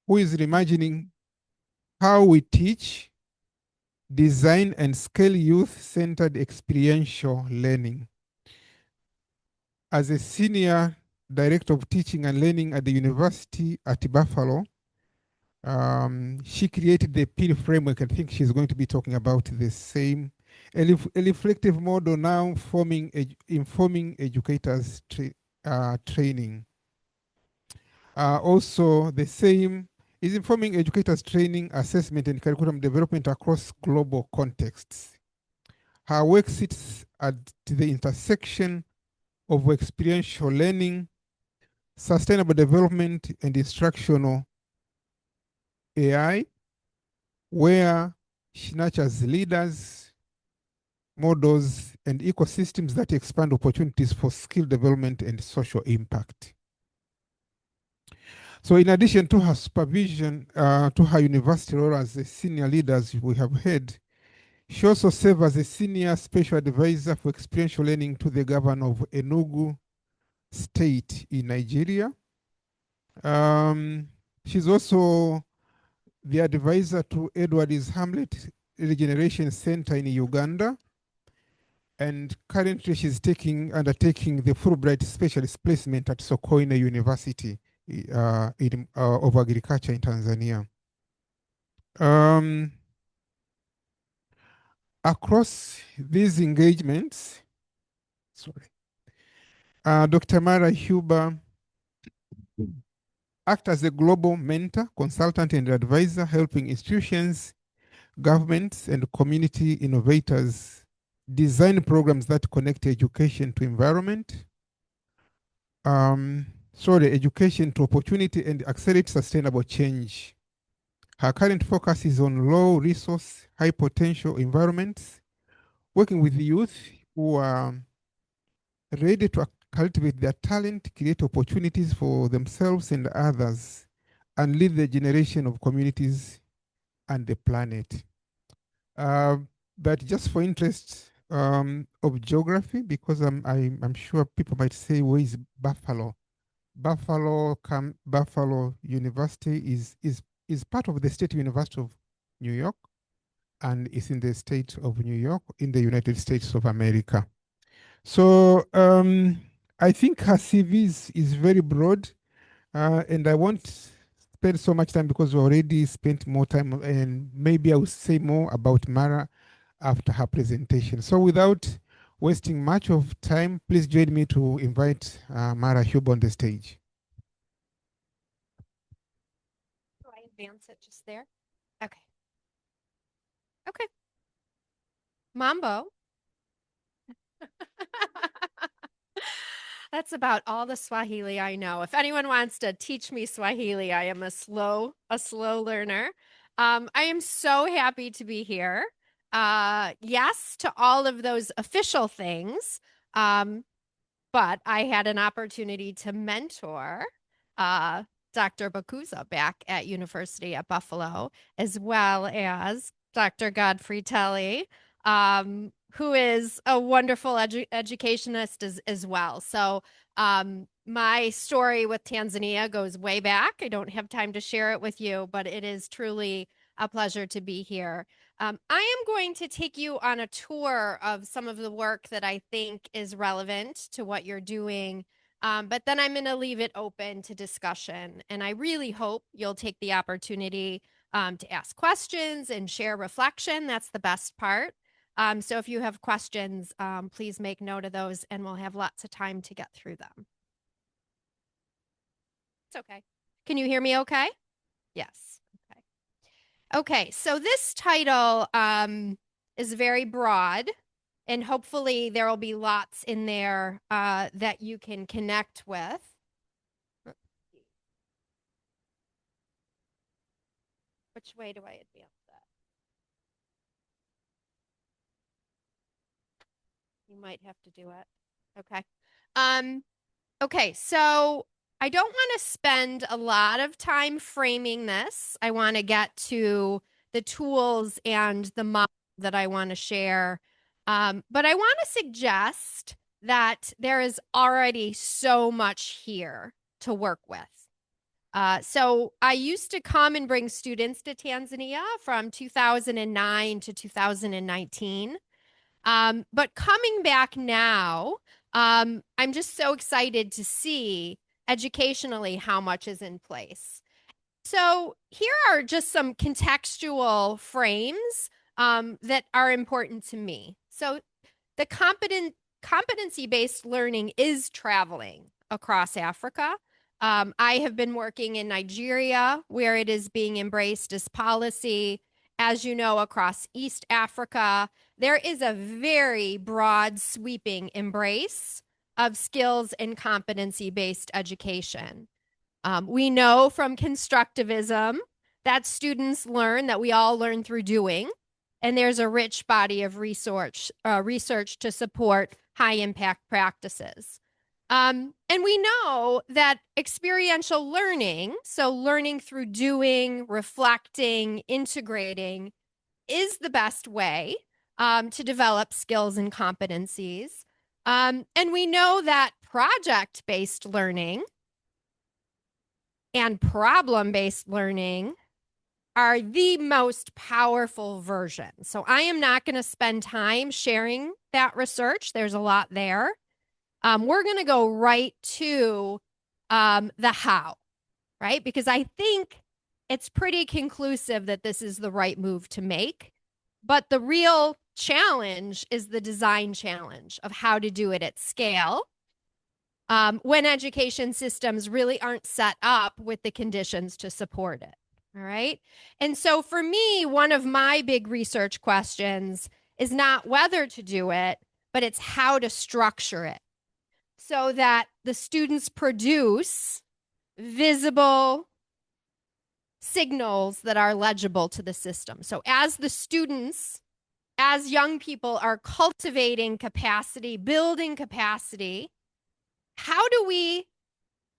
who is reimagining how we teach, design, and scale youth-centered experiential learning. As a senior director of teaching and learning at the University at Buffalo, she created the PIL framework. I think she's going to be talking about the same, a reflective model now informing educators training. Also, the same is informing educators training, assessment, and curriculum development across global contexts. Her work sits at the intersection of experiential learning, sustainable development, and instructional AI, where she nurtures leaders, models, and ecosystems that expand opportunities for skill development and social impact. So in addition to her supervision, to her university role as a senior leader, as we have heard, she also serves as a senior special advisor for experiential learning to the governor of Enugu State in Nigeria. She's also the advisor to Edward's Hamlet Regeneration Center in Uganda. And currently she's undertaking the Fulbright Specialist Placement at Sokoine University of Agriculture in Tanzania. Across these engagements, Dr. Mara Huber acts as a global mentor, consultant, and advisor, helping institutions, governments, and community innovators design programs that connect education to environment, education to opportunity, and accelerate sustainable change. Her current focus is on low resource, high potential environments, working with youth who are ready to cultivate their talent, create opportunities for themselves and others, and lead the generation of communities and the planet. But just for interest of geography, because I'm sure people might say, where is Buffalo? Buffalo University is part of the State University of New York, and is in the state of New York in the United States of America. So I think her CV is very broad, and I won't spend so much time because we already spent more time, and maybe I will say more about Mara after her presentation. So without wasting much of time, please join me to invite Mara Huber on the stage. Do I advance it just there? Okay. Okay. Mambo. That's about all the Swahili I know. If anyone wants to teach me Swahili, I am a slow learner. I am so happy to be here. Yes to all of those official things. But I had an opportunity to mentor Dr. Bakuza back at University at Buffalo, as well as Dr. Godfrey Telly, who is a wonderful educationist as well. So my story with Tanzania goes way back. I don't have time to share it with you, but it is truly a pleasure to be here. I am going to take you on a tour of some of the work that I think is relevant to what you're doing, but then I'm going to leave it open to discussion. And I really hope you'll take the opportunity to ask questions and share reflection. That's the best part. So if you have questions, please make note of those, and we'll have lots of time to get through them. It's okay. Can you hear me okay? Yes. Okay, so this title is very broad, and hopefully there will be lots in there that you can connect with. Which way do I advance that? You might have to do it. Okay. Okay, so I don't want to spend a lot of time framing this. I want to get to the tools and the model that I want to share. But I want to suggest that there is already so much here to work with. So I used to come and bring students to Tanzania from 2009 to 2019. But coming back now, I'm just so excited to see educationally how much is in place. So here are just some contextual frames that are important to me. So the competency-based learning is traveling across Africa. I have been working in Nigeria, where it is being embraced as policy. As you know, across East Africa, there is a very broad, sweeping embrace of skills and competency-based education. We know from constructivism that students learn, that we all learn through doing, and there's a rich body of research to support high impact practices. And we know that experiential learning, so learning through doing, reflecting, integrating, is the best way to develop skills and competencies. And we know that project-based learning and problem-based learning are the most powerful version. So I am not going to spend time sharing that research. There's a lot there. We're going to go right to the how, right? Because I think it's pretty conclusive that this is the right move to make. But the real challenge is the design challenge of how to do it at scale when education systems really aren't set up with the conditions to support it. All right. And so for me, one of my big research questions is not whether to do it, but it's how to structure it so that the students produce visible signals that are legible to the system. So as the students, as young people are cultivating capacity, building capacity, how do we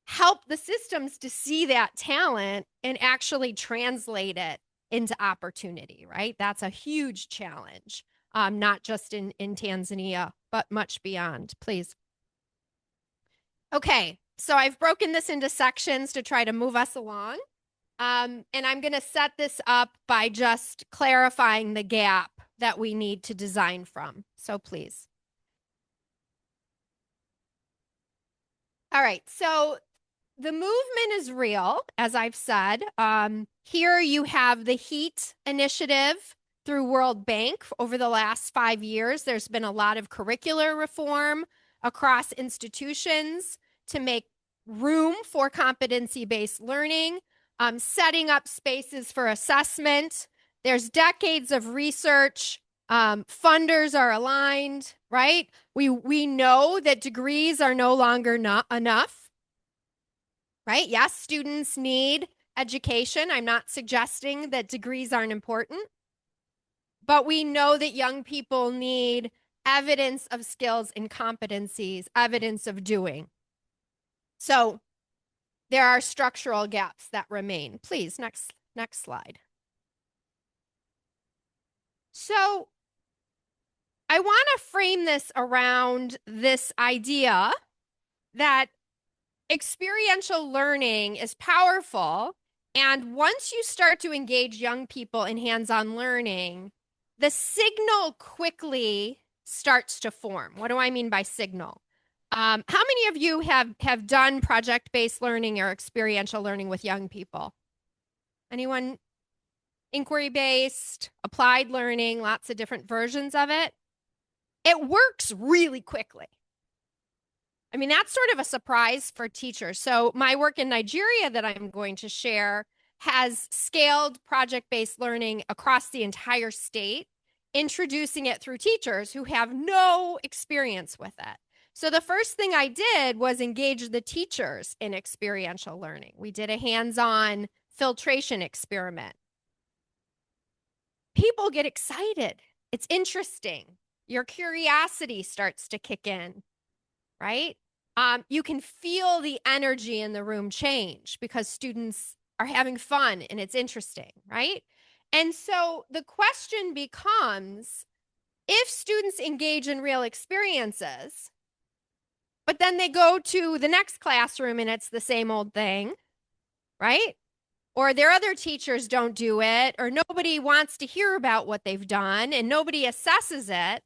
help the systems to see that talent and actually translate it into opportunity, right? That's a huge challenge, not just in Tanzania, but much beyond. Please. Okay, so I've broken this into sections to try to move us along. And I'm going to set this up by just clarifying the gap that we need to design from. So please. All right, so the movement is real, as I've said. Here you have the HEAT initiative through World Bank. Over the last 5 years, there's been a lot of curricular reform across institutions to make room for competency-based learning, setting up spaces for assessment. There's decades of research. Funders are aligned, right? We know that degrees are no longer not enough. Right? Yes, students need education. I'm not suggesting that degrees aren't important, but we know that young people need evidence of skills and competencies, evidence of doing. So there are structural gaps that remain. Please, next slide. So I want to frame this around this idea that experiential learning is powerful. And once you start to engage young people in hands-on learning, the signal quickly starts to form. What do I mean by signal? How many of you have done project-based learning or experiential learning with young people? Anyone? Inquiry-based, applied learning, lots of different versions of it. It works really quickly. I mean, that's sort of a surprise for teachers. So my work in Nigeria that I'm going to share has scaled project-based learning across the entire state, introducing it through teachers who have no experience with it. So the first thing I did was engage the teachers in experiential learning. We did a hands-on filtration experiment. People get excited. It's interesting. Your curiosity starts to kick in, right? You can feel the energy in the room change because students are having fun and it's interesting, right? And so the question becomes, if students engage in real experiences, but then they go to the next classroom and it's the same old thing, right? Or their other teachers don't do it, or nobody wants to hear about what they've done and nobody assesses it,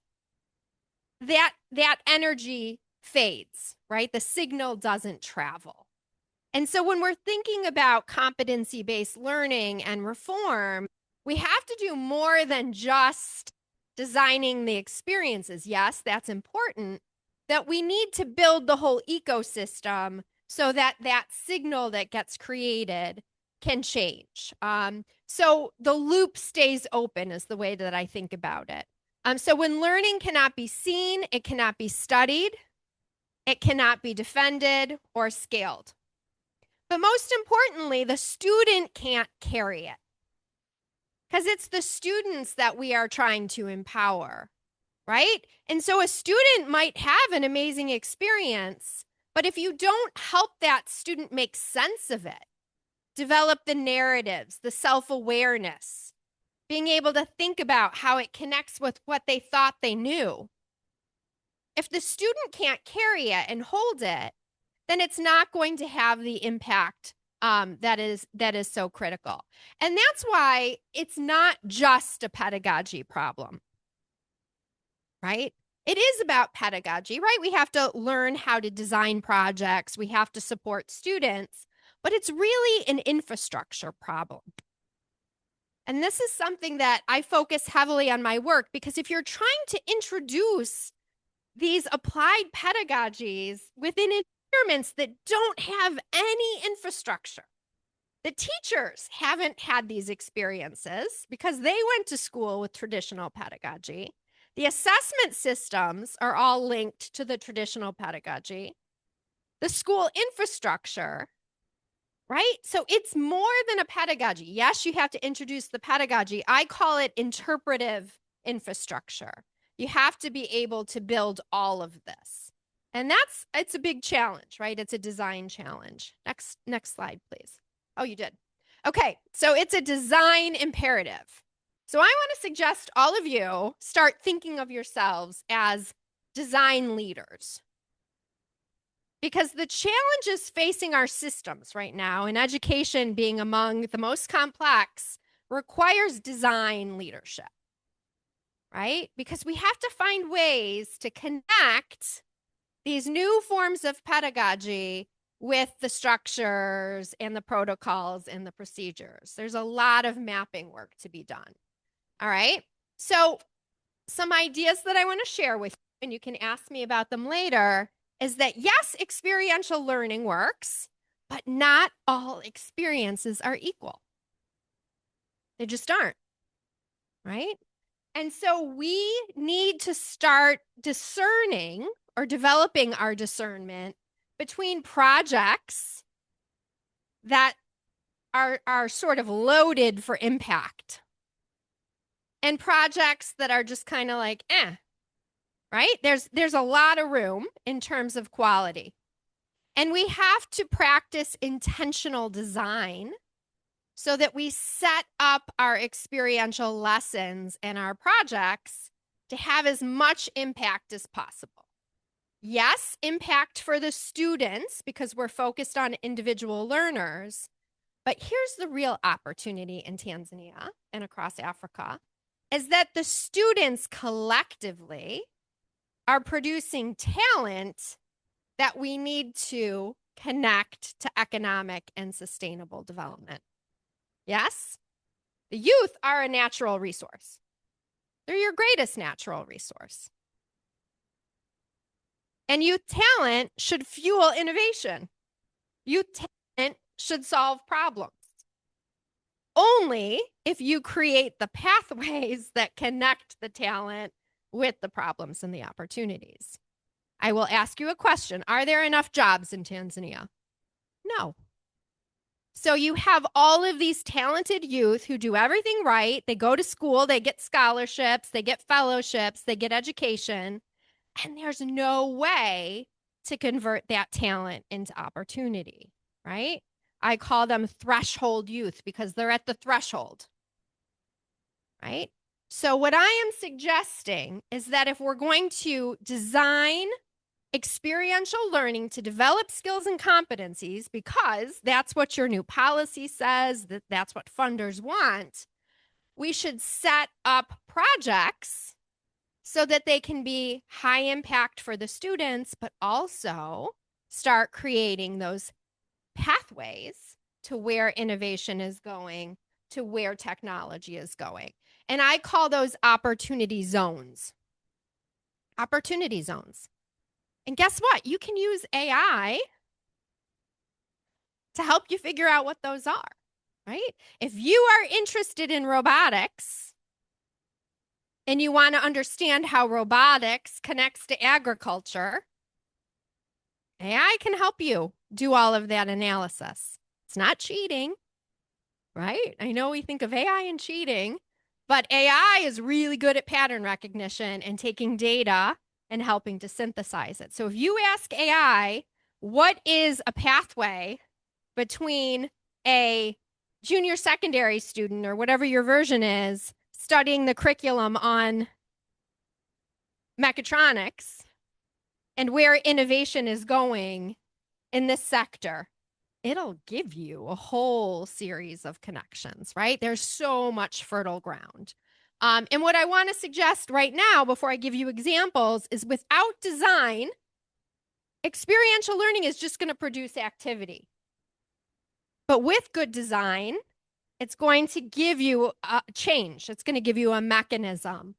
that energy fades, right? The signal doesn't travel. And so when we're thinking about competency-based learning and reform, we have to do more than just designing the experiences. Yes, that's important, that we need to build the whole ecosystem so that that signal that gets created can change. So the loop stays open is the way that I think about it. So when learning cannot be seen, it cannot be studied, it cannot be defended or scaled. But most importantly, the student can't carry it because it's the students that we are trying to empower, right? And so a student might have an amazing experience, but if you don't help that student make sense of it, develop the narratives, the self-awareness, being able to think about how it connects with what they thought they knew. If the student can't carry it and hold it, then it's not going to have the impact that is so critical. And that's why it's not just a pedagogy problem, right? It is about pedagogy, right? We have to learn how to design projects. We have to support students, but it's really an infrastructure problem. And this is something that I focus heavily on my work because if you're trying to introduce these applied pedagogies within environments that don't have any infrastructure, the teachers haven't had these experiences because they went to school with traditional pedagogy. The assessment systems are all linked to the traditional pedagogy. The school infrastructure, right? So it's more than a pedagogy. Yes, you have to introduce the pedagogy. I call it interpretive infrastructure. You have to be able to build all of this. And it's a big challenge, right? It's a design challenge. Next slide, please. Oh, you did. Okay, so it's a design imperative. So I want to suggest all of you start thinking of yourselves as design leaders. Because the challenges facing our systems right now, and education being among the most complex, requires design leadership, right? Because we have to find ways to connect these new forms of pedagogy with the structures and the protocols and the procedures. There's a lot of mapping work to be done. All right. So some ideas that I want to share with you, and you can ask me about them later, is that yes, experiential learning works, but not all experiences are equal. They just aren't, right? And so we need to start discerning or developing our discernment between projects that are sort of loaded for impact and projects that are just kind of like, right? There's a lot of room in terms of quality. And we have to practice intentional design so that we set up our experiential lessons and our projects to have as much impact as possible. Yes, impact for the students because we're focused on individual learners. But here's the real opportunity in Tanzania and across Africa is that the students collectively are producing talent that we need to connect to economic and sustainable development. Yes, the youth are a natural resource. They're your greatest natural resource. And youth talent should fuel innovation. Youth talent should solve problems. Only if you create the pathways that connect the talent with the problems and the opportunities. I will ask you a question. Are there enough jobs in Tanzania? No. So you have all of these talented youth who do everything right. They go to school, they get scholarships, they get fellowships, they get education, and there's no way to convert that talent into opportunity, right? I call them threshold youth because they're at the threshold, right? So what I am suggesting is that if we're going to design experiential learning to develop skills and competencies, because that's what your new policy says, that's what funders want, we should set up projects so that they can be high impact for the students, but also start creating those pathways to where innovation is going, to where technology is going. And I call those opportunity zones. Opportunity zones. And guess what? You can use AI to help you figure out what those are, right? If you are interested in robotics and you want to understand how robotics connects to agriculture, AI can help you do all of that analysis. It's not cheating, right? I know we think of AI and cheating, but AI is really good at pattern recognition and taking data and helping to synthesize it. So if you ask AI, what is a pathway between a junior secondary student or whatever your version is studying the curriculum on mechatronics and where innovation is going in this sector, it'll give you a whole series of connections, right? There's so much fertile ground. And what I want to suggest right now, before I give you examples, is without design, experiential learning is just going to produce activity. But with good design, it's going to give you a change. It's going to give you a mechanism.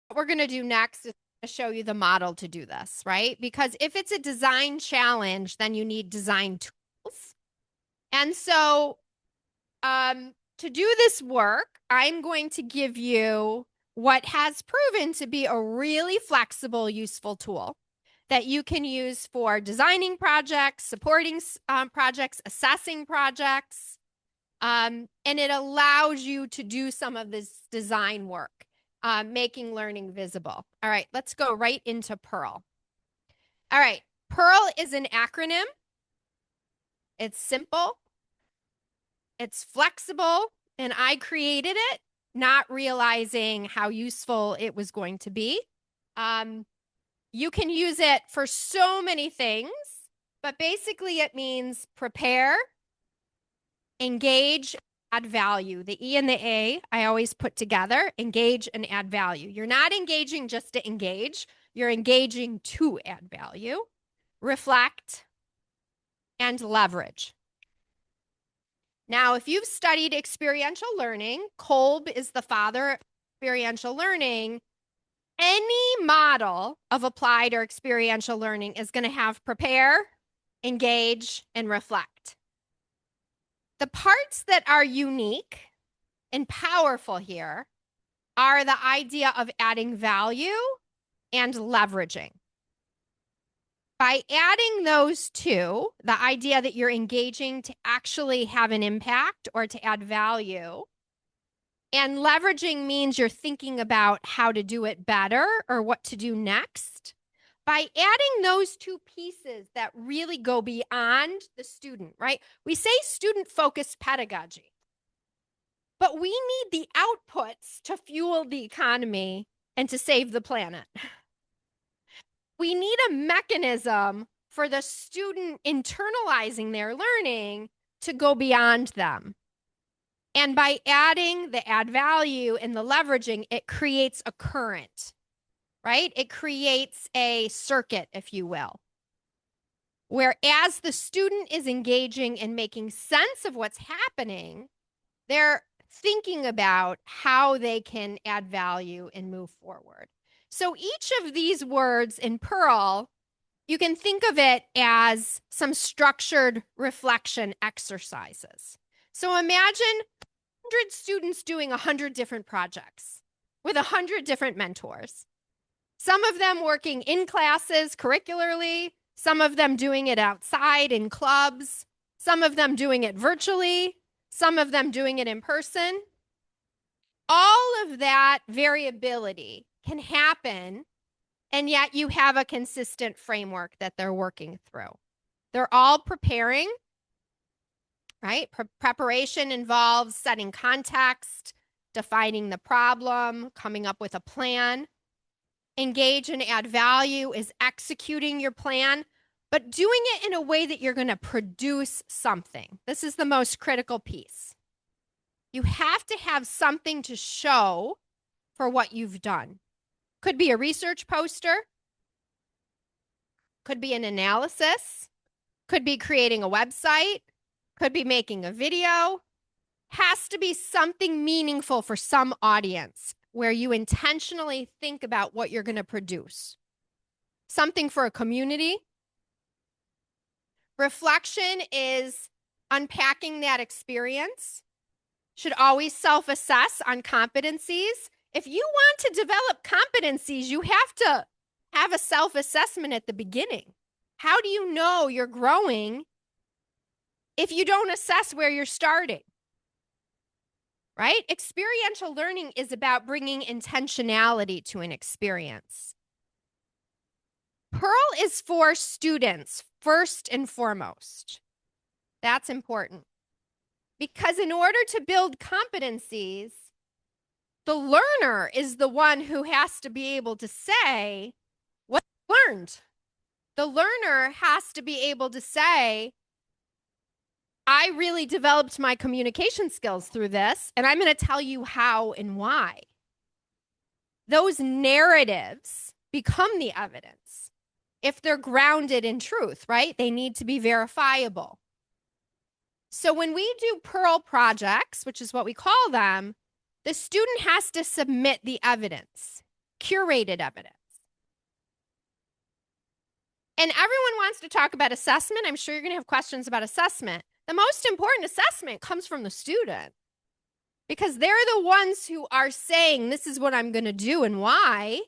What we're going to do next is to show you the model to do this, right? Because if it's a design challenge, then you need design tools. And so to do this work, I'm going to give you what has proven to be a really flexible, useful tool that you can use for designing projects, supporting projects, assessing projects, and it allows you to do some of this design work, making learning visible. All right, let's go right into Pearl. All right, Pearl is an acronym. It's simple. It's flexible, and I created it, not realizing how useful it was going to be. You can use it for so many things, but basically it means prepare, engage, add value. The E and the A I always put together, engage and add value. You're not engaging just to engage. You're engaging to add value, reflect, and leverage. Now, if you've studied experiential learning, Kolb is the father of experiential learning. Any model of applied or experiential learning is going to have prepare, engage, and reflect. The parts that are unique and powerful here are the idea of adding value and leveraging. By adding those two, the idea that you're engaging to actually have an impact or to add value, and leveraging means you're thinking about how to do it better or what to do next. By adding those two pieces that really go beyond the student, right? We say student-focused pedagogy, but we need the outputs to fuel the economy and to save the planet. We need a mechanism for the student internalizing their learning to go beyond them. And by adding the add value and the leveraging, it creates a current, right? It creates a circuit, if you will, where as the student is engaging and making sense of what's happening, they're thinking about how they can add value and move forward. So each of these words in Pearl, you can think of it as some structured reflection exercises. So imagine 100 students doing 100 different projects with 100 different mentors. Some of them working in classes curricularly, some of them doing it outside in clubs, some of them doing it virtually, some of them doing it in person. All of that variability can happen, and yet you have a consistent framework that they're working through. They're all preparing, right? Preparation involves setting context, defining the problem, coming up with a plan. Engage and add value is executing your plan, but doing it in a way that you're going to produce something. This is the most critical piece. You have to have something to show for what you've done. Could be a research poster, could be an analysis, could be creating a website, could be making a video. Has to be something meaningful for some audience where you intentionally think about what you're going to produce. Something for a community. Reflection is unpacking that experience. Should always self-assess on competencies. If you want to develop competencies, you have to have a self-assessment at the beginning. How do you know you're growing if you don't assess where you're starting? Right? Experiential learning is about bringing intentionality to an experience. Pearl is for students, first and foremost. That's important. Because in order to build competencies, the learner is the one who has to be able to say what they learned. The learner has to be able to say, I really developed my communication skills through this, and I'm going to tell you how and why. Those narratives become the evidence if they're grounded in truth, right? They need to be verifiable. So when we do Pearl projects, which is what we call them, the student has to submit the evidence, curated evidence. And everyone wants to talk about assessment. I'm sure you're going to have questions about assessment. The most important assessment comes from the student because they're the ones who are saying, this is what I'm going to do and why.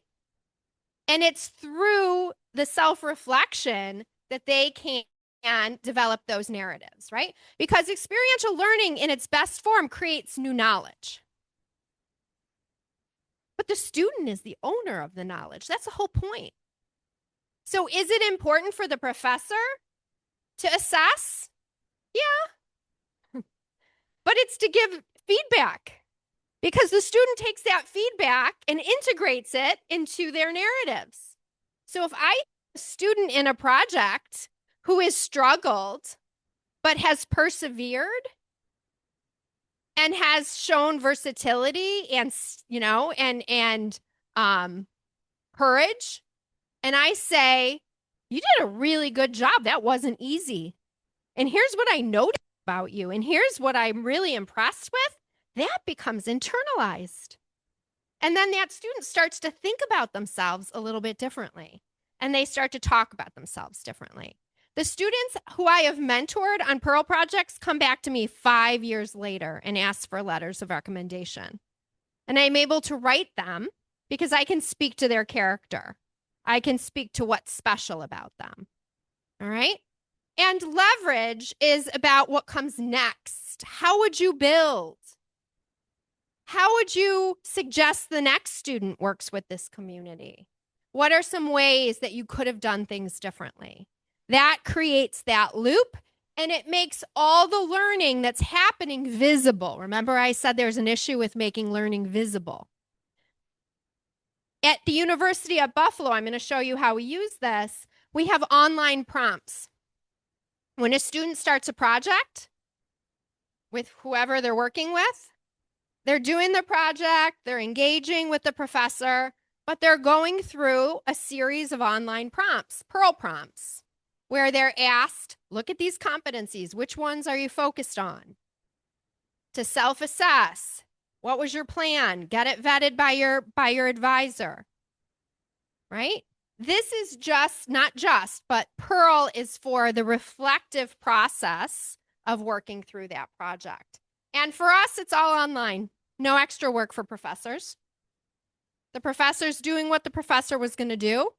And it's through the self-reflection that they can develop those narratives, right? Because experiential learning in its best form creates new knowledge. But the student is the owner of the knowledge. That's the whole point. So is it important for the professor to assess? Yeah. But it's to give feedback because the student takes that feedback and integrates it into their narratives. So if I have a student in a project who has struggled but has persevered and has shown versatility and, courage, and I say, you did a really good job. That wasn't easy. And here's what I noticed about you. And here's what I'm really impressed with. That becomes internalized. And then that student starts to think about themselves a little bit differently. And they start to talk about themselves differently. The students who I have mentored on Pearl projects come back to me 5 years later and ask for letters of recommendation. And I'm able to write them because I can speak to their character. I can speak to what's special about them. All right? And leverage is about what comes next. How would you build? How would you suggest the next student works with this community? What are some ways that you could have done things differently? That creates that loop, and it makes all the learning that's happening visible. Remember, I said there's an issue with making learning visible. At the University of Buffalo, I'm going to show you how we use this. We have online prompts. When a student starts a project with whoever they're working with, they're doing the project, they're engaging with the professor, but they're going through a series of online prompts, Pearl prompts, where they're asked, look at these competencies. Which ones are you focused on? To self-assess. What was your plan? Get it vetted by your advisor, right? This is but Pearl is for the reflective process of working through that project. And for us, it's all online. No extra work for professors. The professor's doing what the professor was going to do,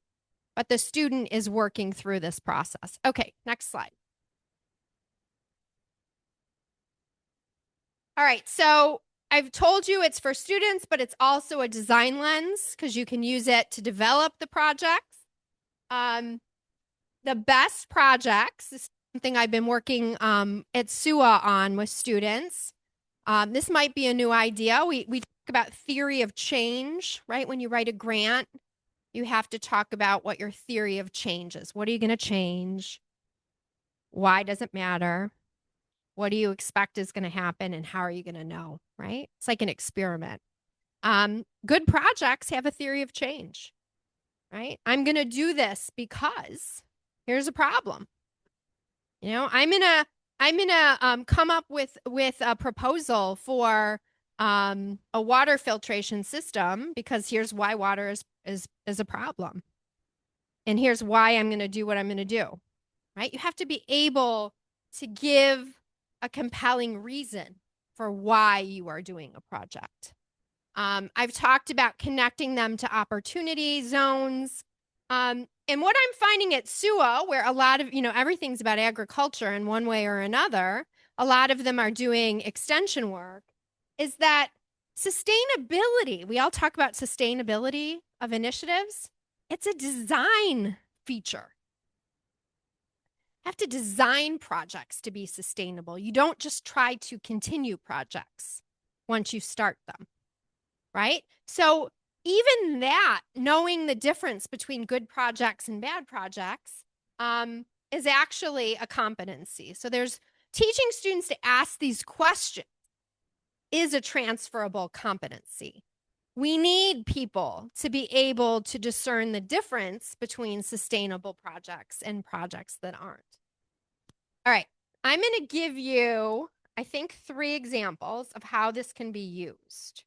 but the student is working through this process. Okay, next slide. All right, so I've told you it's for students, but it's also a design lens because you can use it to develop the projects. The best projects is something I've been working at SUA on with students. This might be a new idea. We talk about theory of change, right? When you write a grant, you have to talk about what your theory of change is. What are you going to change? Why does it matter? What do you expect is going to happen and how are you going to know, right? It's like an experiment. Good projects have a theory of change, right? I'm going to do this because here's a problem. You know, I'm gonna come up with a proposal for a water filtration system because here's why water is a problem. And here's why I'm going to do what I'm going to do, right? You have to be able to give a compelling reason for why you are doing a project. I've talked about connecting them to opportunity zones. And what I'm finding at SUA, where a lot of, everything's about agriculture in one way or another, a lot of them are doing extension work, is that sustainability, we all talk about sustainability of initiatives. It's a design feature. You have to design projects to be sustainable. You don't just try to continue projects once you start them, right? So even that, knowing the difference between good projects and bad projects, is actually a competency. So there's teaching students to ask these questions is a transferable competency. We need people to be able to discern the difference between sustainable projects and projects that aren't. All right, I'm going to give you, I think, 3 examples of how this can be used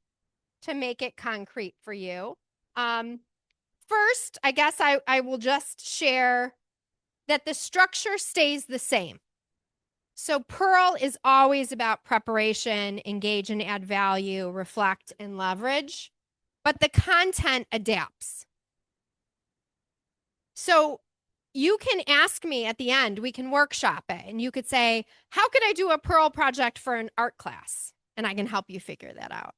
to make it concrete for you. First, I guess I will just share that the structure stays the same. So Pearl is always about preparation, engage and add value, reflect and leverage, but the content adapts. So you can ask me at the end, we can workshop it, and you could say, how could I do a Pearl project for an art class? And I can help you figure that out.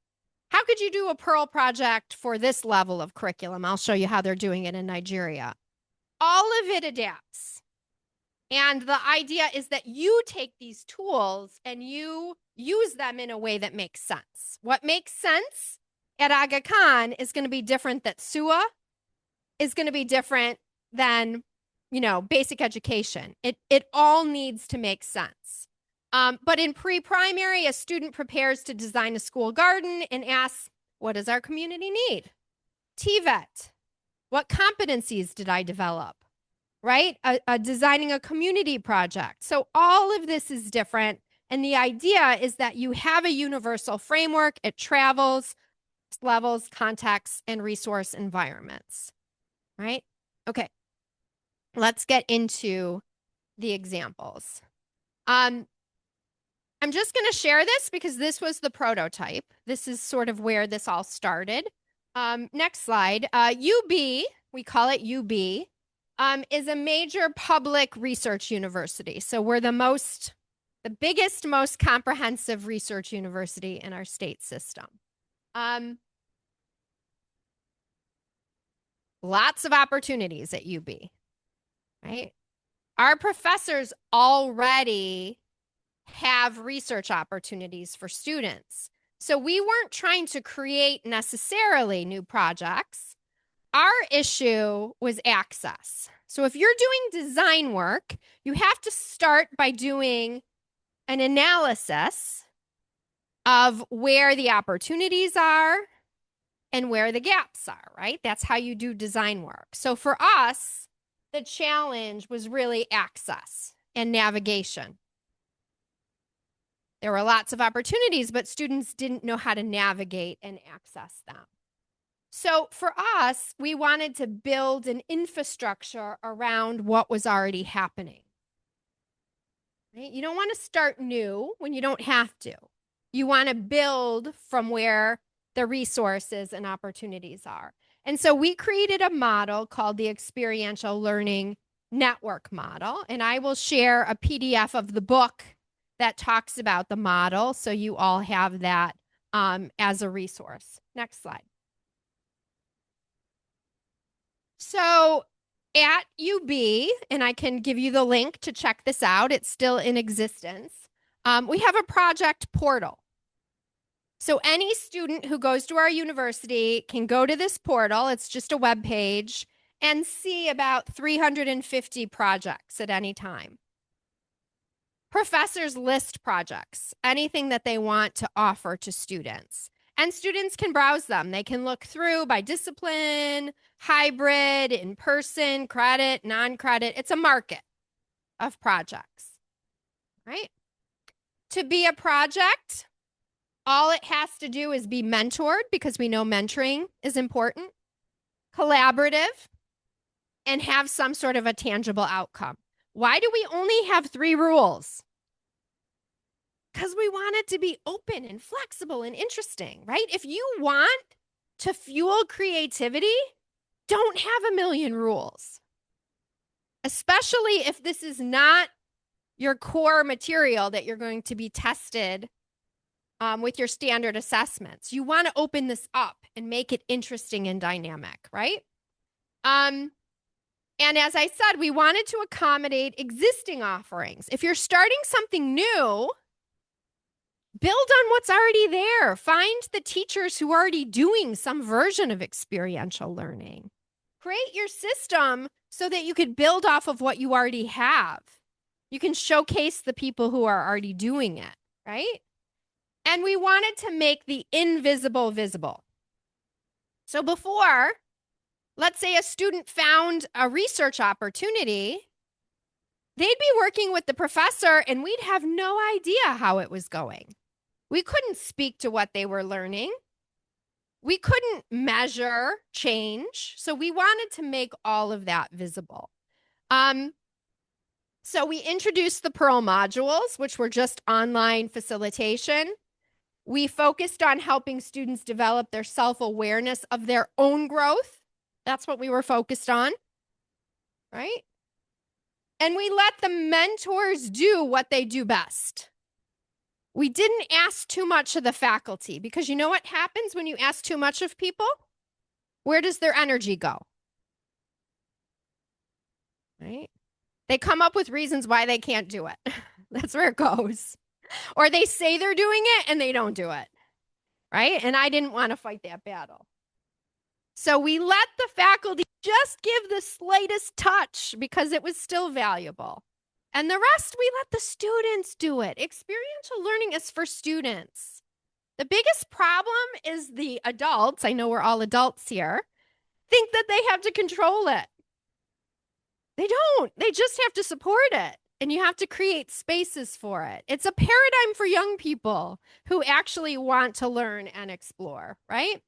How could you do a Pearl project for this level of curriculum? I'll show you how they're doing it in Nigeria. All of it adapts. And the idea is that you take these tools and you use them in a way that makes sense. What makes sense at Aga Khan is going to be different than SUA, is going to be different than, basic education. It all needs to make sense. But in pre-primary, a student prepares to design a school garden and asks, what does our community need? TVET, what competencies did I develop? Right? Designing a community project. So all of this is different. And the idea is that you have a universal framework. It travels, levels, contexts, and resource environments. Right? Okay. Let's get into the examples. I'm just going to share this because this was the prototype. This is sort of where this all started. Next slide. UB, we call it UB, is a major public research university. So we're the biggest, most comprehensive research university in our state system. Lots of opportunities at UB, right? Our professors already have research opportunities for students. So we weren't trying to create necessarily new projects. Our issue was access. So if you're doing design work, you have to start by doing an analysis of where the opportunities are and where the gaps are, right? That's how you do design work. So for us, the challenge was really access and navigation. There were lots of opportunities, but students didn't know how to navigate and access them. So for us, we wanted to build an infrastructure around what was already happening. Right? You don't want to start new when you don't have to. You want to build from where the resources and opportunities are. And so we created a model called the Experiential Learning Network Model. And I will share a PDF of the book that talks about the model, so you all have that as a resource. Next slide. So at UB, and I can give you the link to check this out, it's still in existence, we have a project portal. So any student who goes to our university can go to this portal, it's just a web page, and see about 350 projects at any time. Professors list projects, anything that they want to offer to students. And students can browse them. They can look through by discipline, hybrid, in person, credit, non-credit. It's a market of projects, right? To be a project, all it has to do is be mentored, because we know mentoring is important, collaborative, and have some sort of a tangible outcome. Why do we only have 3 rules? Because we want it to be open and flexible and interesting, right? If you want to fuel creativity, don't have a million rules, especially if this is not your core material that you're going to be tested with your standard assessments. You want to open this up and make it interesting and dynamic, right? And as I said, we wanted to accommodate existing offerings. If you're starting something new, build on what's already there. Find the teachers who are already doing some version of experiential learning. Create your system so that you could build off of what you already have. You can showcase the people who are already doing it, right? And we wanted to make the invisible visible. So before, let's say a student found a research opportunity, they'd be working with the professor and we'd have no idea how it was going. We couldn't speak to what they were learning. We couldn't measure change. So we wanted to make all of that visible. So we introduced the Pearl modules, which were just online facilitation. We focused on helping students develop their self-awareness of their own growth. That's what we were focused on, right? And we let the mentors do what they do best. We didn't ask too much of the faculty, because you know what happens when you ask too much of people? Where does their energy go? Right? They come up with reasons why they can't do it. That's where it goes. Or they say they're doing it and they don't do it, right? And I didn't want to fight that battle. So we let the faculty just give the slightest touch because it was still valuable. And the rest, we let the students do it. Experiential learning is for students. The biggest problem is the adults, I know we're all adults here, think that they have to control it. They don't. They just have to support it. And you have to create spaces for it. It's a paradigm for young people who actually want to learn and explore, right?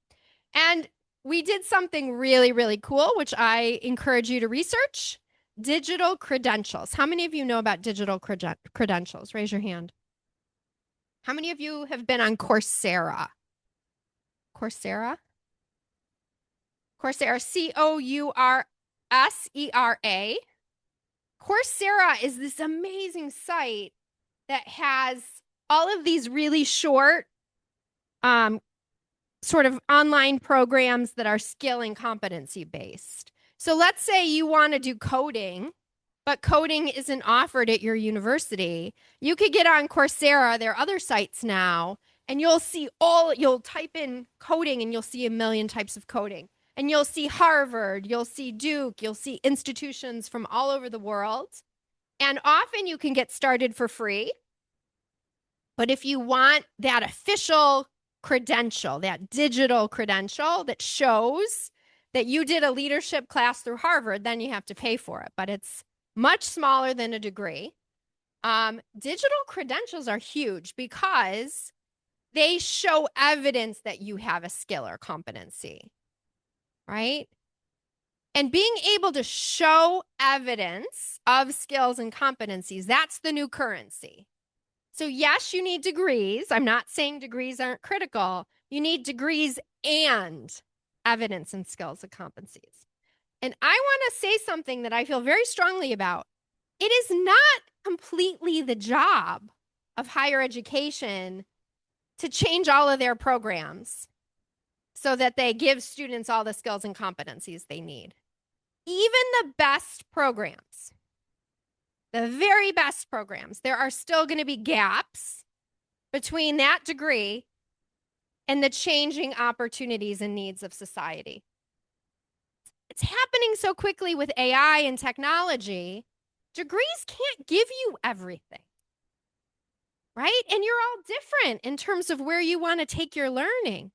And we did something really, really cool, which I encourage you to research. Digital credentials. How many of you know about digital credentials? Raise your hand. How many of you have been on Coursera? Coursera? Coursera, Coursera. Coursera is this amazing site that has all of these really short sort of online programs that are skill and competency based. So let's say you want to do coding, but coding isn't offered at your university. You could get on Coursera, there are other sites now, and you'll type in coding and you'll see a million types of coding. And you'll see Harvard, you'll see Duke, you'll see institutions from all over the world. And often you can get started for free. But if you want that official credential, that digital credential that shows that you did a leadership class through Harvard, then you have to pay for it. But it's much smaller than a degree. Digital credentials are huge because they show evidence that you have a skill or competency, right? And being able to show evidence of skills and competencies, that's the new currency. So yes, you need degrees. I'm not saying degrees aren't critical. You need degrees and evidence and skills and competencies. And I want to say something that I feel very strongly about. It is not completely the job of higher education to change all of their programs so that they give students all the skills and competencies they need. Even the best programs, the very best programs, there are still going to be gaps between that degree and the changing opportunities and needs of society. It's happening so quickly with AI and technology. Degrees can't give you everything, right? And you're all different in terms of where you want to take your learning.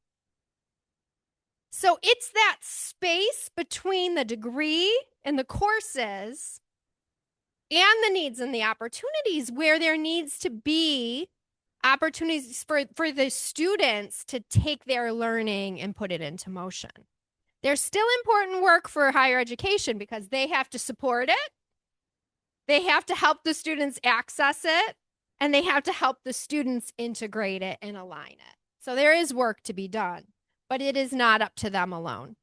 So it's that space between the degree and the courses and the needs and the opportunities where there needs to be opportunities for the students to take their learning and put it into motion. There's still important work for higher education because they have to support it, they have to help the students access it, and they have to help the students integrate it and align it. So there is work to be done, but it is not up to them alone.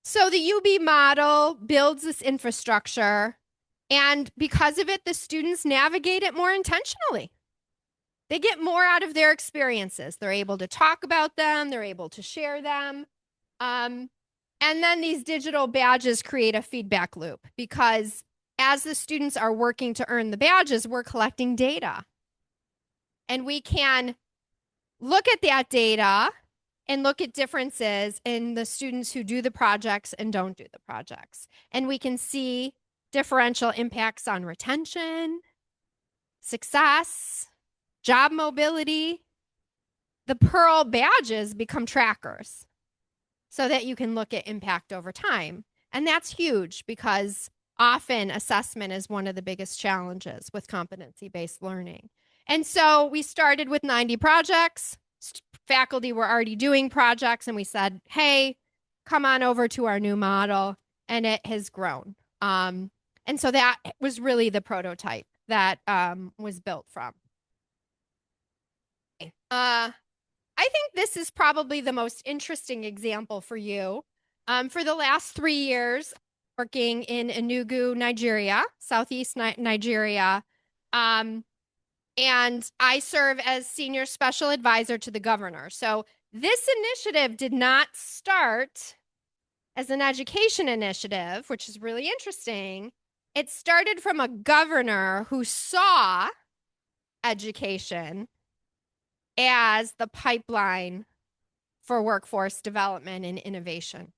So the UB model builds this infrastructure, and because of it, the students navigate it more intentionally. They get more out of their experiences. They're able to talk about them. They're able to share them. And then these digital badges create a feedback loop because as the students are working to earn the badges, we're collecting data. And we can look at that data and look at differences in the students who do the projects and don't do the projects. And we can see differential impacts on retention, success, job mobility. The Pearl badges become trackers so that you can look at impact over time. And that's huge because often assessment is one of the biggest challenges with competency-based learning. And so we started with 90 projects. Faculty were already doing projects, and we said, hey, come on over to our new model, and it has grown. And so that was really the prototype that was built from. I think this is probably the most interesting example for you. For the last 3 years, working in Enugu, Nigeria, Southeast Nigeria, and I serve as senior special advisor to the governor. So this initiative did not start as an education initiative, which is really interesting. It started from a governor who saw education as the pipeline for workforce development and innovation.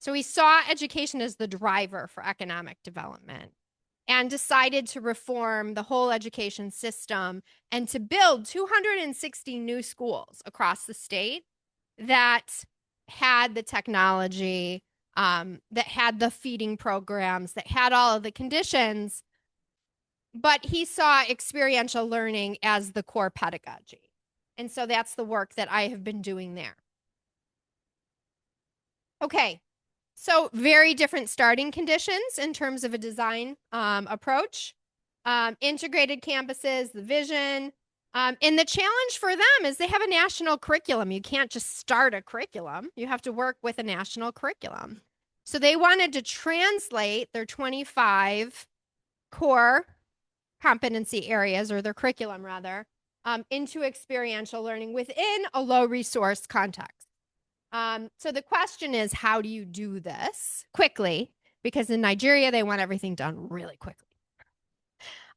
So he saw education as the driver for economic development and decided to reform the whole education system and to build 260 new schools across the state that had the technology, that had the feeding programs, that had all of the conditions. But he saw experiential learning as the core pedagogy. And so that's the work that I have been doing there. Okay, so very different starting conditions in terms of a design approach. Integrated campuses, the vision. And the challenge for them is they have a national curriculum. You can't just start a curriculum. You have to work with a national curriculum. So they wanted to translate their 25 core competency areas, or their curriculum rather, into experiential learning within a low resource context. So the question is, how do you do this quickly? Because in Nigeria, they want everything done really quickly.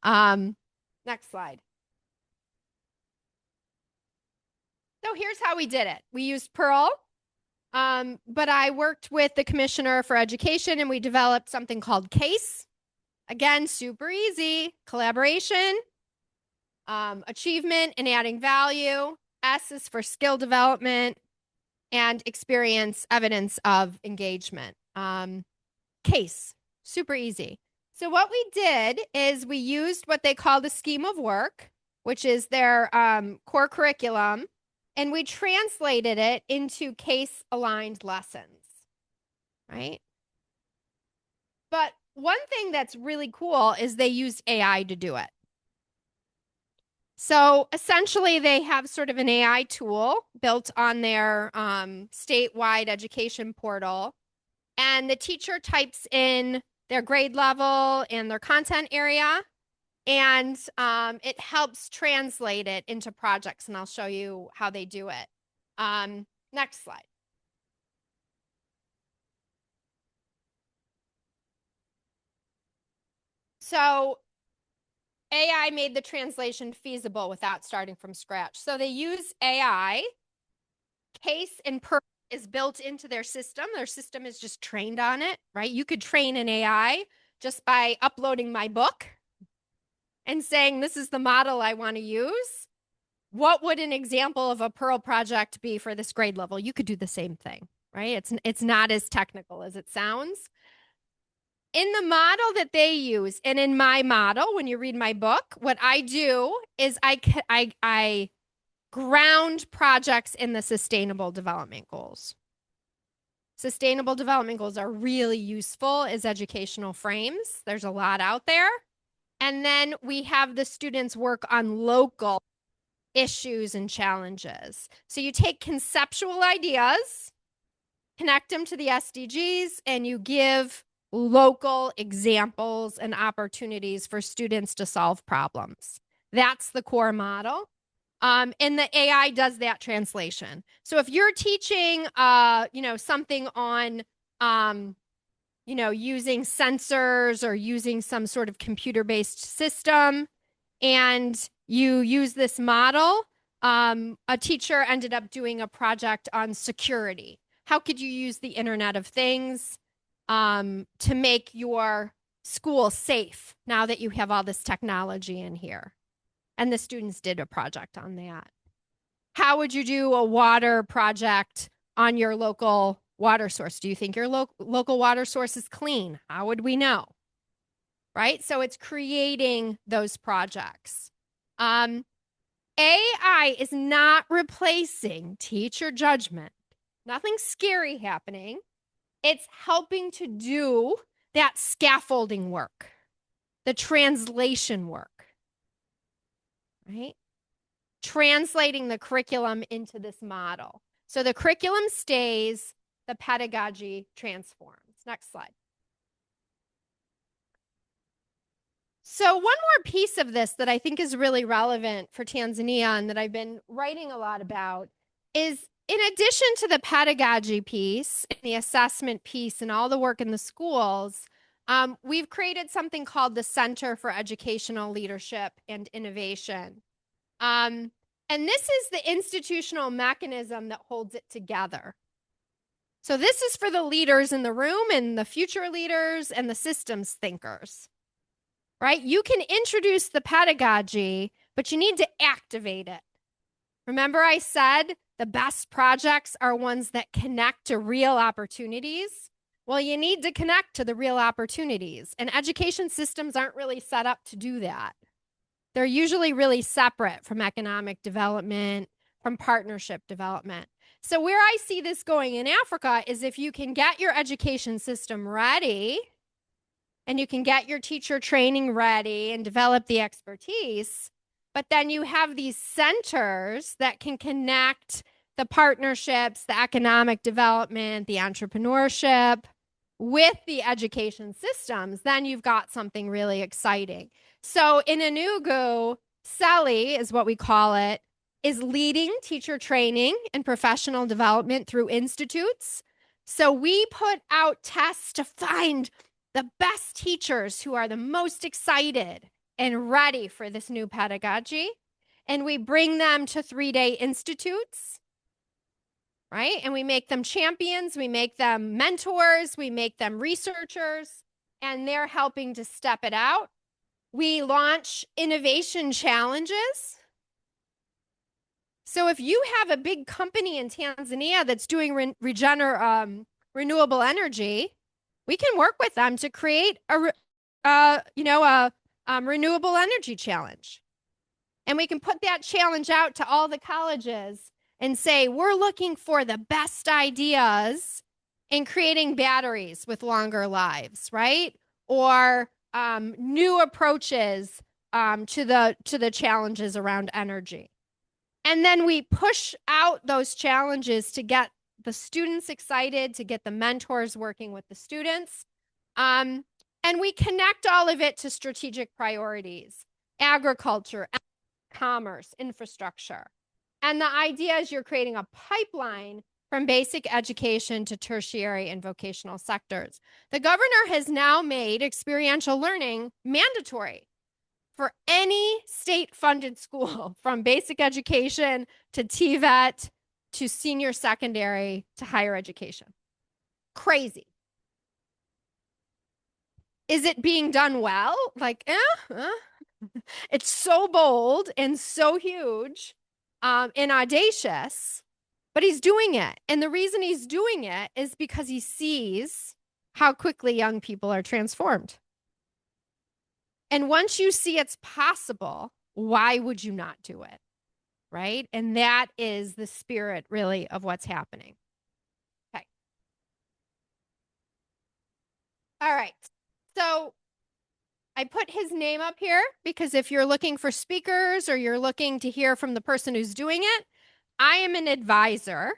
Next slide. So here's how we did it. We used Pearl, but I worked with the Commissioner for Education and we developed something called CASE. Again, super easy. Collaboration, achievement and adding value. S is for skill development, and experience evidence of engagement. CASE, super easy. So what we did is we used what they call the scheme of work, which is their core curriculum, and we translated it into case-aligned lessons, right? But one thing that's really cool is they used AI to do it. So essentially, they have sort of an AI tool built on their statewide education portal. And the teacher types in their grade level and their content area, and it helps translate it into projects. And I'll show you how they do it. Next slide. So AI made the translation feasible without starting from scratch. So they use AI. Case and per is built into their system. Their system is just trained on it, right? You could train an AI just by uploading my book and saying, this is the model I want to use. What would an example of a Perl project be for this grade level? You could do the same thing, right? It's not as technical as it sounds. In the model that they use, and in my model, when you read my book, what I do is I ground projects in the Sustainable Development Goals. Sustainable Development Goals are really useful as educational frames. There's a lot out there. And then we have the students work on local issues and challenges. So you take conceptual ideas, connect them to the SDGs, and you give local examples and opportunities for students to solve problems. That's the core model. And the AI does that translation. So if you're teaching, something on, using sensors or using some sort of computer-based system, and you use this model, a teacher ended up doing a project on security. How could you use the Internet of Things to make your school safe now that you have all this technology in here? And the students did a project on that. How would you do a water project on your local water source? Do you think your local water source is clean? How would we know? Right? So it's creating those projects. AI is not replacing teacher judgment. Nothing scary happening. It's helping to do that scaffolding work, the translation work. Right? Translating the curriculum into this model. So the curriculum stays, the pedagogy transforms. Next slide. So one more piece of this that I think is really relevant for Tanzania and that I've been writing a lot about is, in addition to the pedagogy piece and the assessment piece and all the work in the schools, we've created something called the Center for Educational Leadership and Innovation. And this is the institutional mechanism that holds it together. So this is for the leaders in the room and the future leaders and the systems thinkers, right? You can introduce the pedagogy, but you need to activate it. Remember I said the best projects are ones that connect to real opportunities? Well, you need to connect to the real opportunities, and education systems aren't really set up to do that. They're usually really separate from economic development, from partnership development. So where I see this going in Africa is if you can get your education system ready and you can get your teacher training ready and develop the expertise, but then you have these centers that can connect the partnerships, the economic development, the entrepreneurship with the education systems, then you've got something really exciting. So in Enugu, CELI is what we call it, is leading teacher training and professional development through institutes. So we put out tests to find the best teachers who are the most excited and ready for this new pedagogy. And we bring them to 3-day institutes, right? And we make them champions, we make them mentors, we make them researchers, and they're helping to step it out. We launch innovation challenges. So if you have a big company in Tanzania that's doing renewable energy, we can work with them to create a renewable energy challenge. And we can put that challenge out to all the colleges and say, we're looking for the best ideas in creating batteries with longer lives, right? Or new approaches to the challenges around energy. And then we push out those challenges to get the students excited, to get the mentors working with the students. And we connect all of it to strategic priorities, agriculture, commerce, infrastructure. And the idea is you're creating a pipeline from basic education to tertiary and vocational sectors. The governor has now made experiential learning mandatory for any state-funded school, from basic education to TVET to senior secondary to higher education. Crazy. Is it being done well? Like, It's so bold and so huge and audacious, but he's doing it. And the reason he's doing it is because he sees how quickly young people are transformed. And once you see it's possible, why would you not do it? Right? And that is the spirit, really, of what's happening. Okay. All right. So I put his name up here because if you're looking for speakers or you're looking to hear from the person who's doing it, I am an advisor.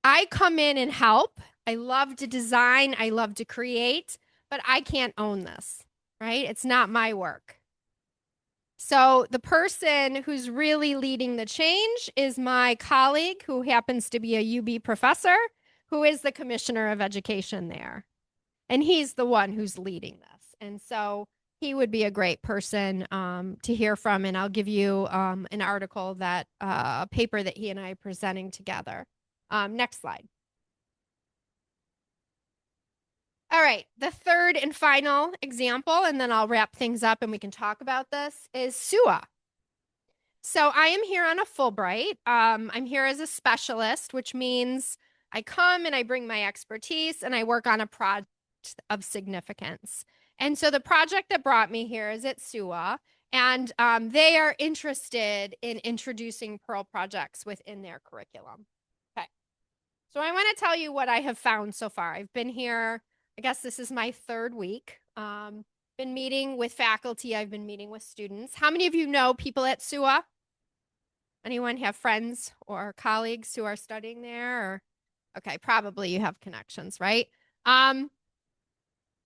I come in and help. I love to design. I love to create, but I can't own this, right? It's not my work. So the person who's really leading the change is my colleague who happens to be a UB professor, who is the commissioner of education there. And he's the one who's leading this. And so he would be a great person to hear from. And I'll give you an article that a paper that he and I are presenting together. Next slide. All right, the third and final example, and then I'll wrap things up and we can talk about this, is SUA. So I am here on a Fulbright. I'm here as a specialist, which means I come and I bring my expertise and I work on a project of significance. And so the project that brought me here is at SUA, and they are interested in introducing Pearl projects within their curriculum. Okay, so I want to tell you what I have found so far. I've been here, I guess this is my third week. Been meeting with faculty, I've been meeting with students. How many of you know people at SUA? Anyone have friends or colleagues who are studying there? Or, okay, probably you have connections, right?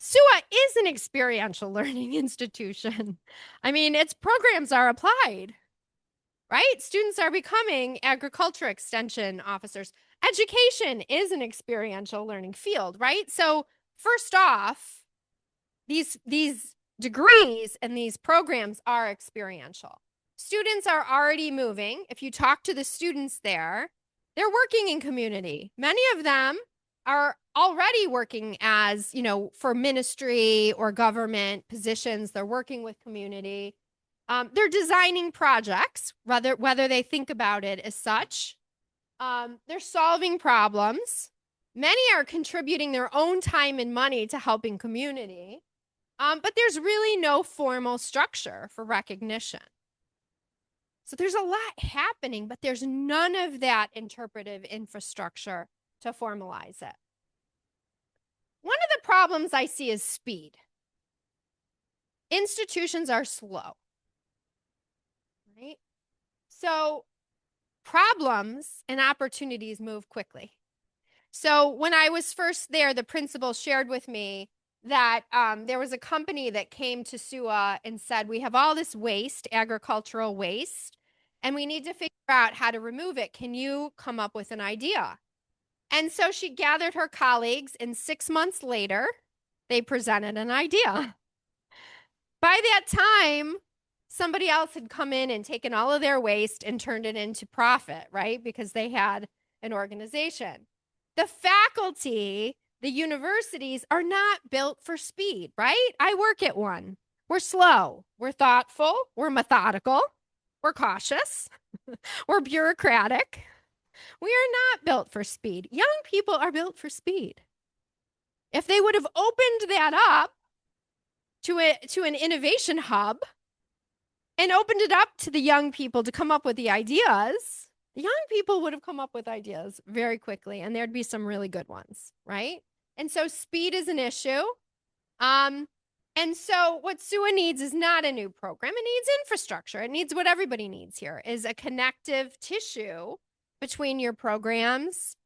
SUA is an experiential learning institution. I mean, its programs are applied, right? Students are becoming agriculture extension officers. Education is an experiential learning field, right? So first off, these degrees and these programs are experiential. Students are already moving. If you talk to the students there, they're working in community. Many of them are already working as, for ministry or government positions. They're working with community. They're designing projects, whether they think about it as such. They're solving problems. Many are contributing their own time and money to helping community. But there's really no formal structure for recognition. So there's a lot happening, but there's none of that interpretive infrastructure to formalize it. One of the problems I see is speed. Institutions are slow, right? So problems and opportunities move quickly. So when I was first there, the principal shared with me that there was a company that came to SUA and said, we have all this waste, agricultural waste, and we need to figure out how to remove it. Can you come up with an idea? And so she gathered her colleagues, and 6 months later, they presented an idea. By that time, somebody else had come in and taken all of their waste and turned it into profit, right? Because they had an organization. The faculty, the universities are not built for speed, right? I work at one. We're slow, we're thoughtful, we're methodical, we're cautious, we're bureaucratic. We are not built for speed. Young people are built for speed. If they would have opened that up to an innovation hub and opened it up to the young people to come up with the ideas, the young people would have come up with ideas very quickly, and there'd be some really good ones, right? And so speed is an issue. And And so what SUA needs is not a new program. It needs infrastructure. It needs what everybody needs here, is a connective tissue between your programs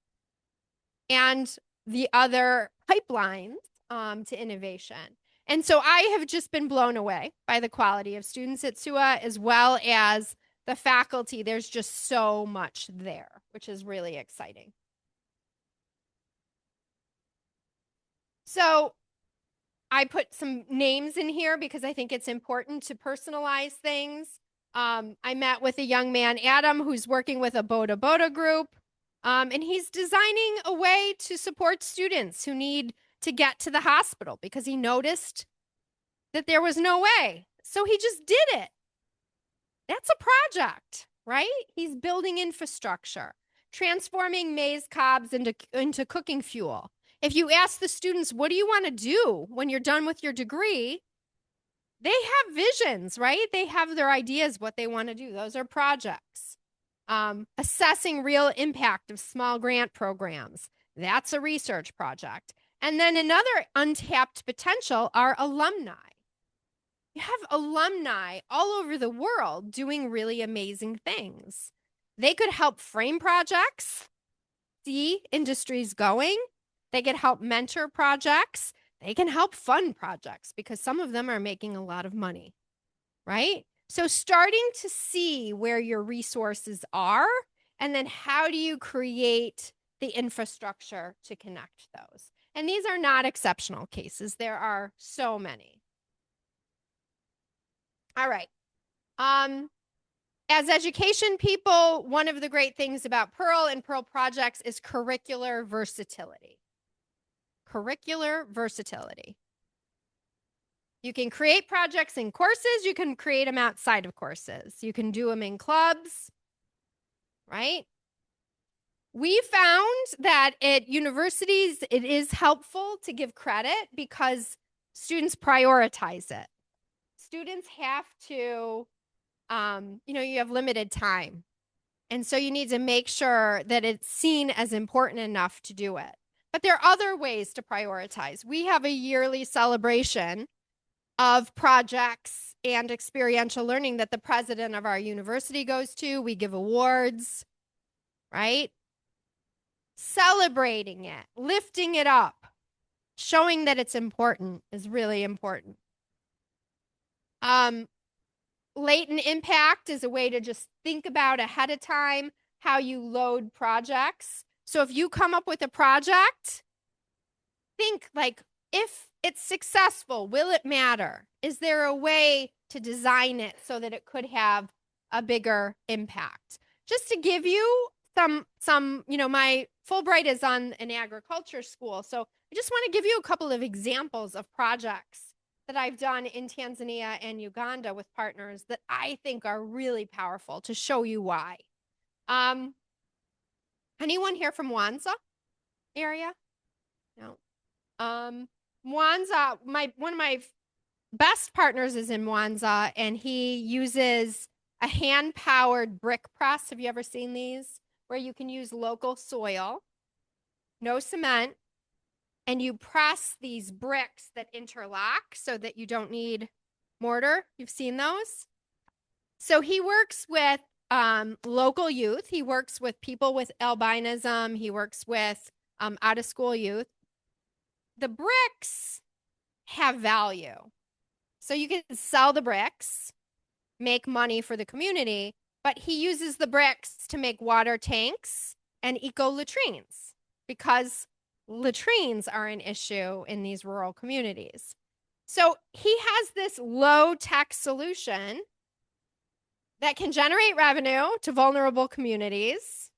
and the other pipelines to innovation. And so I have just been blown away by the quality of students at SUA, as well as the faculty. There's just so much there, which is really exciting. So I put some names in here because I think it's important to personalize things. I met with a young man, Adam, who's working with a Boda Boda group. And he's designing a way to support students who need to get to the hospital because he noticed that there was no way. So he just did it. That's a project, right? He's building infrastructure, transforming maize cobs into cooking fuel. If you ask the students, what do you want to do when you're done with your degree? They have visions, right? They have their ideas, what they want to do. Those are projects. Assessing real impact of small grant programs. That's a research project. And then another untapped potential are alumni. You have alumni all over the world doing really amazing things. They could help frame projects, see industries going. They could help mentor projects. They can help fund projects because some of them are making a lot of money, right? So starting to see where your resources are, and then how do you create the infrastructure to connect those? And these are not exceptional cases. There are so many. All right. As education people, one of the great things about Pearl and Pearl projects is curricular versatility. Curricular versatility. You can create projects in courses. You can create them outside of courses. You can do them in clubs, right? We found that at universities, it is helpful to give credit because students prioritize it. Students have to, you have limited time. And so you need to make sure that it's seen as important enough to do it. But there are other ways to prioritize. We have a yearly celebration of projects and experiential learning that the president of our university goes to. We give awards, right? Celebrating it, lifting it up, showing that it's important is really important. Latent impact is a way to just think about ahead of time how you load projects. So if you come up with a project, think like, if it's successful, will it matter? Is there a way to design it so that it could have a bigger impact? Just to give you some, my Fulbright is on an agriculture school. So I just want to give you a couple of examples of projects that I've done in Tanzania and Uganda with partners that I think are really powerful to show you why. Anyone here from Mwanza area? No. Mwanza, one of my best partners is in Mwanza, and he uses a hand-powered brick press. Have you ever seen these? Where you can use local soil, no cement, and you press these bricks that interlock so that you don't need mortar. You've seen those? So he works with local youth. He works with people with albinism. He works with out-of-school youth. The bricks have value. So you can sell the bricks, make money for the community, but he uses the bricks to make water tanks and eco latrines because latrines are an issue in these rural communities. So he has this low-tech solution that can generate revenue to vulnerable communities.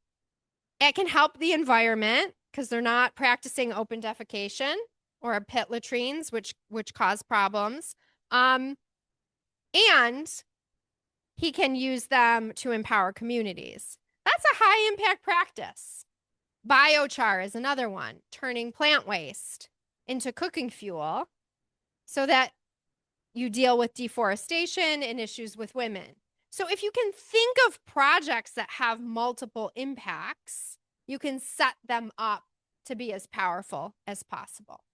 It can help the environment because they're not practicing open defecation or pit latrines, which cause problems. And he can use them to empower communities. That's a high impact practice. Biochar is another one, turning plant waste into cooking fuel so that you deal with deforestation and issues with women. So if you can think of projects that have multiple impacts, you can set them up to be as powerful as possible.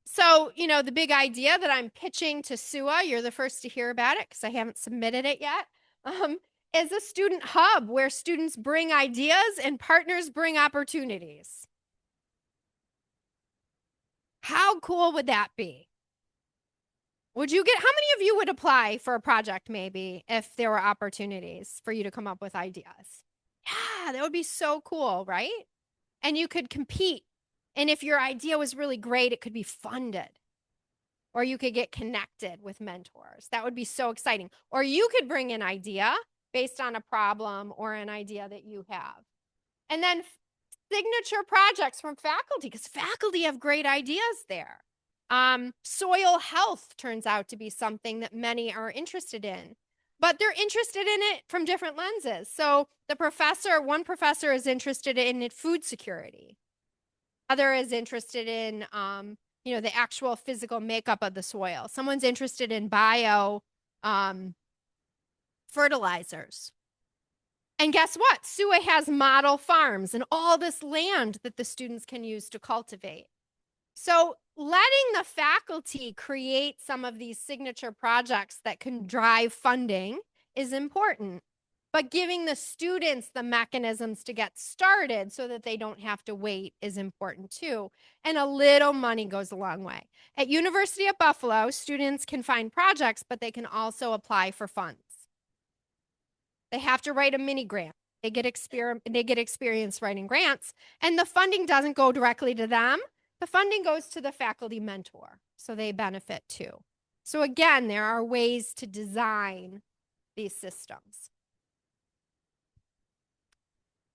So, the big idea that I'm pitching to SUA, you're the first to hear about it because I haven't submitted it yet, is a student hub where students bring ideas and partners bring opportunities. How cool would that be? How many of you would apply for a project maybe if there were opportunities for you to come up with ideas? Yeah, that would be so cool, right? And you could compete. And if your idea was really great, it could be funded. Or you could get connected with mentors. That would be so exciting. Or you could bring an idea based on a problem or an idea that you have. And then signature projects from faculty, because faculty have great ideas there. Soil health turns out to be something that many are interested in, but they're interested in it from different lenses. So one professor is interested in food security. Other is interested in, the actual physical makeup of the soil. Someone's interested in bio fertilizers. And guess what? SUA has model farms and all this land that the students can use to cultivate. So letting the faculty create some of these signature projects that can drive funding is important. But giving the students the mechanisms to get started so that they don't have to wait is important too. And a little money goes a long way. At University of Buffalo, students can find projects, but they can also apply for funds. They have to write a mini grant. They get experience writing grants, and the funding doesn't go directly to them. The funding goes to the faculty mentor, so they benefit too. So again, there are ways to design these systems.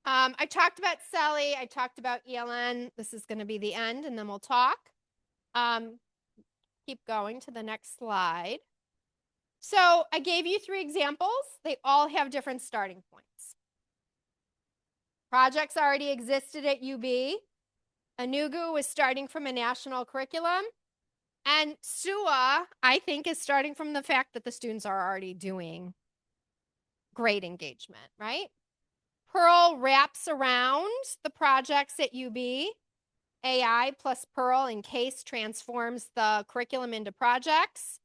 I talked about CELI. I talked about ELN. This is going to be the end, and then we'll talk. Keep going to the next slide. So I gave you 3 examples. They all have different starting points. Projects already existed at UB. Anugu was starting from a national curriculum. And SUA, I think, is starting from the fact that the students are already doing great engagement, right? Pearl wraps around the projects at UB. AI plus Pearl and CASE transforms the curriculum into projects.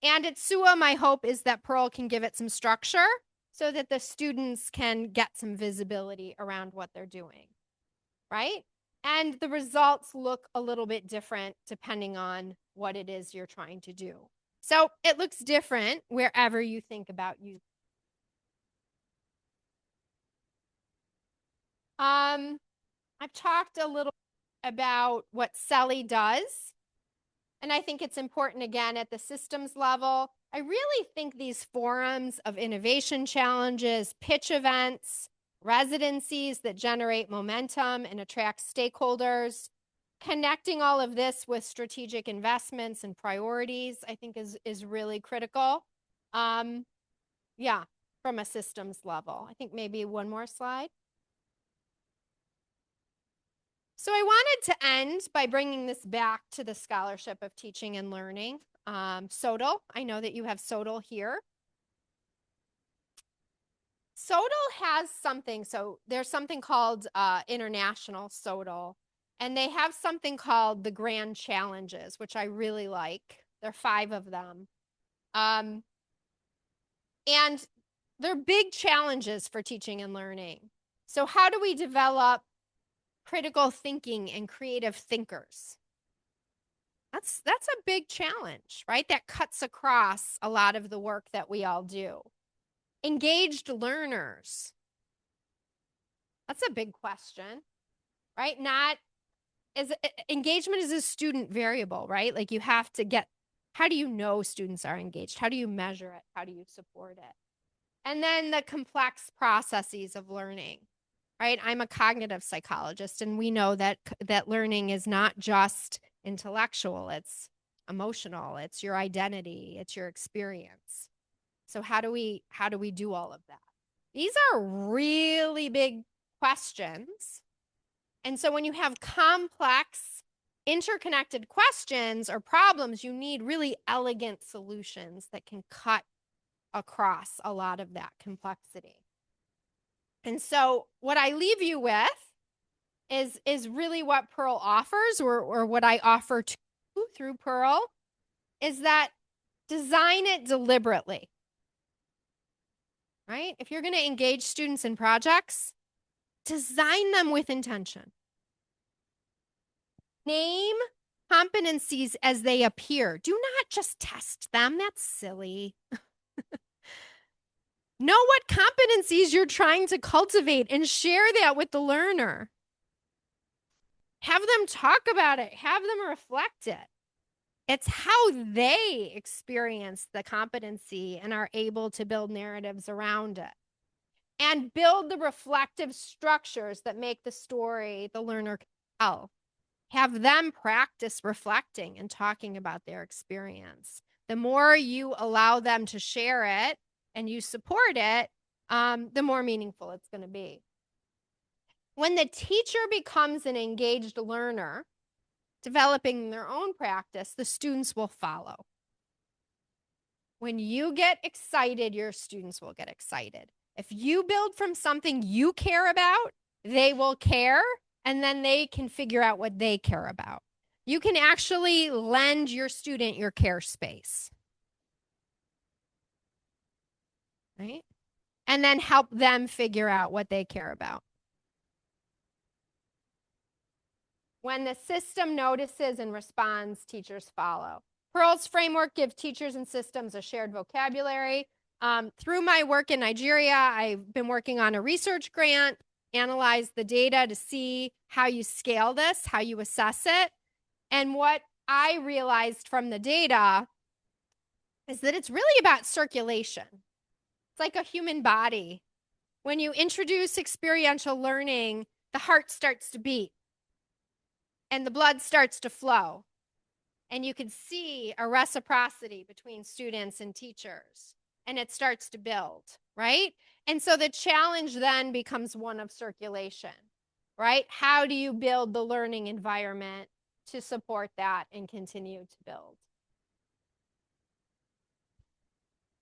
And at SUA, my hope is that Pearl can give it some structure so that the students can get some visibility around what they're doing, right? And the results look a little bit different depending on what it is you're trying to do. So it looks different wherever you think about you. I've talked a little about what CELI does. And I think it's important, again, at the systems level. I really think these forums of innovation challenges, pitch events, residencies that generate momentum and attract stakeholders, connecting all of this with strategic investments and priorities, I think is really critical. Yeah, from a systems level. I think maybe one more slide. So I wanted to end by bringing this back to the scholarship of teaching and learning. SOTL, I know that you have SOTL here. SOTL has something, so there's something called International SOTL, and they have something called the Grand Challenges, which I really like. There are 5 of them. And they're big challenges for teaching and learning. So how do we develop critical thinking and creative thinkers? That's a big challenge, right? That cuts across a lot of the work that we all do. Engaged learners. That's a big question, right? Engagement is a student variable, right? Like you have to how do you know students are engaged? How do you measure it? How do you support it? And then the complex processes of learning, right? I'm a cognitive psychologist, and we know that learning is not just intellectual, it's emotional, it's your identity, it's your experience. So how do we do all of that? These are really big questions. And so when you have complex interconnected questions or problems, you need really elegant solutions that can cut across a lot of that complexity. And so what I leave you with is really what Pearl offers, or what I offer to you through Pearl, is that design it deliberately, right? If you're going to engage students in projects, design them with intention. Name competencies as they appear. Do not just test them. That's silly. Know what competencies you're trying to cultivate and share that with the learner. Have them talk about it. Have them reflect it. It's how they experience the competency and are able to build narratives around it. And build the reflective structures that make the story the learner can tell. Have them practice reflecting and talking about their experience. The more you allow them to share it and you support it, the more meaningful it's going to be. When the teacher becomes an engaged learner, developing their own practice, the students will follow. When you get excited, your students will get excited. If you build from something you care about, they will care, and then they can figure out what they care about. You can actually lend your student your care space, right? And then help them figure out what they care about. When the system notices and responds, teachers follow. Pearl's framework gives teachers and systems a shared vocabulary. Through my work in Nigeria, I've been working on a research grant, analyze the data to see how you scale this, how you assess it. And what I realized from the data is that it's really about circulation. It's like a human body. When you introduce experiential learning, the heart starts to beat and the blood starts to flow. And you can see a reciprocity between students and teachers, and it starts to build, right? And so the challenge then becomes one of circulation, right? How do you build the learning environment to support that and continue to build?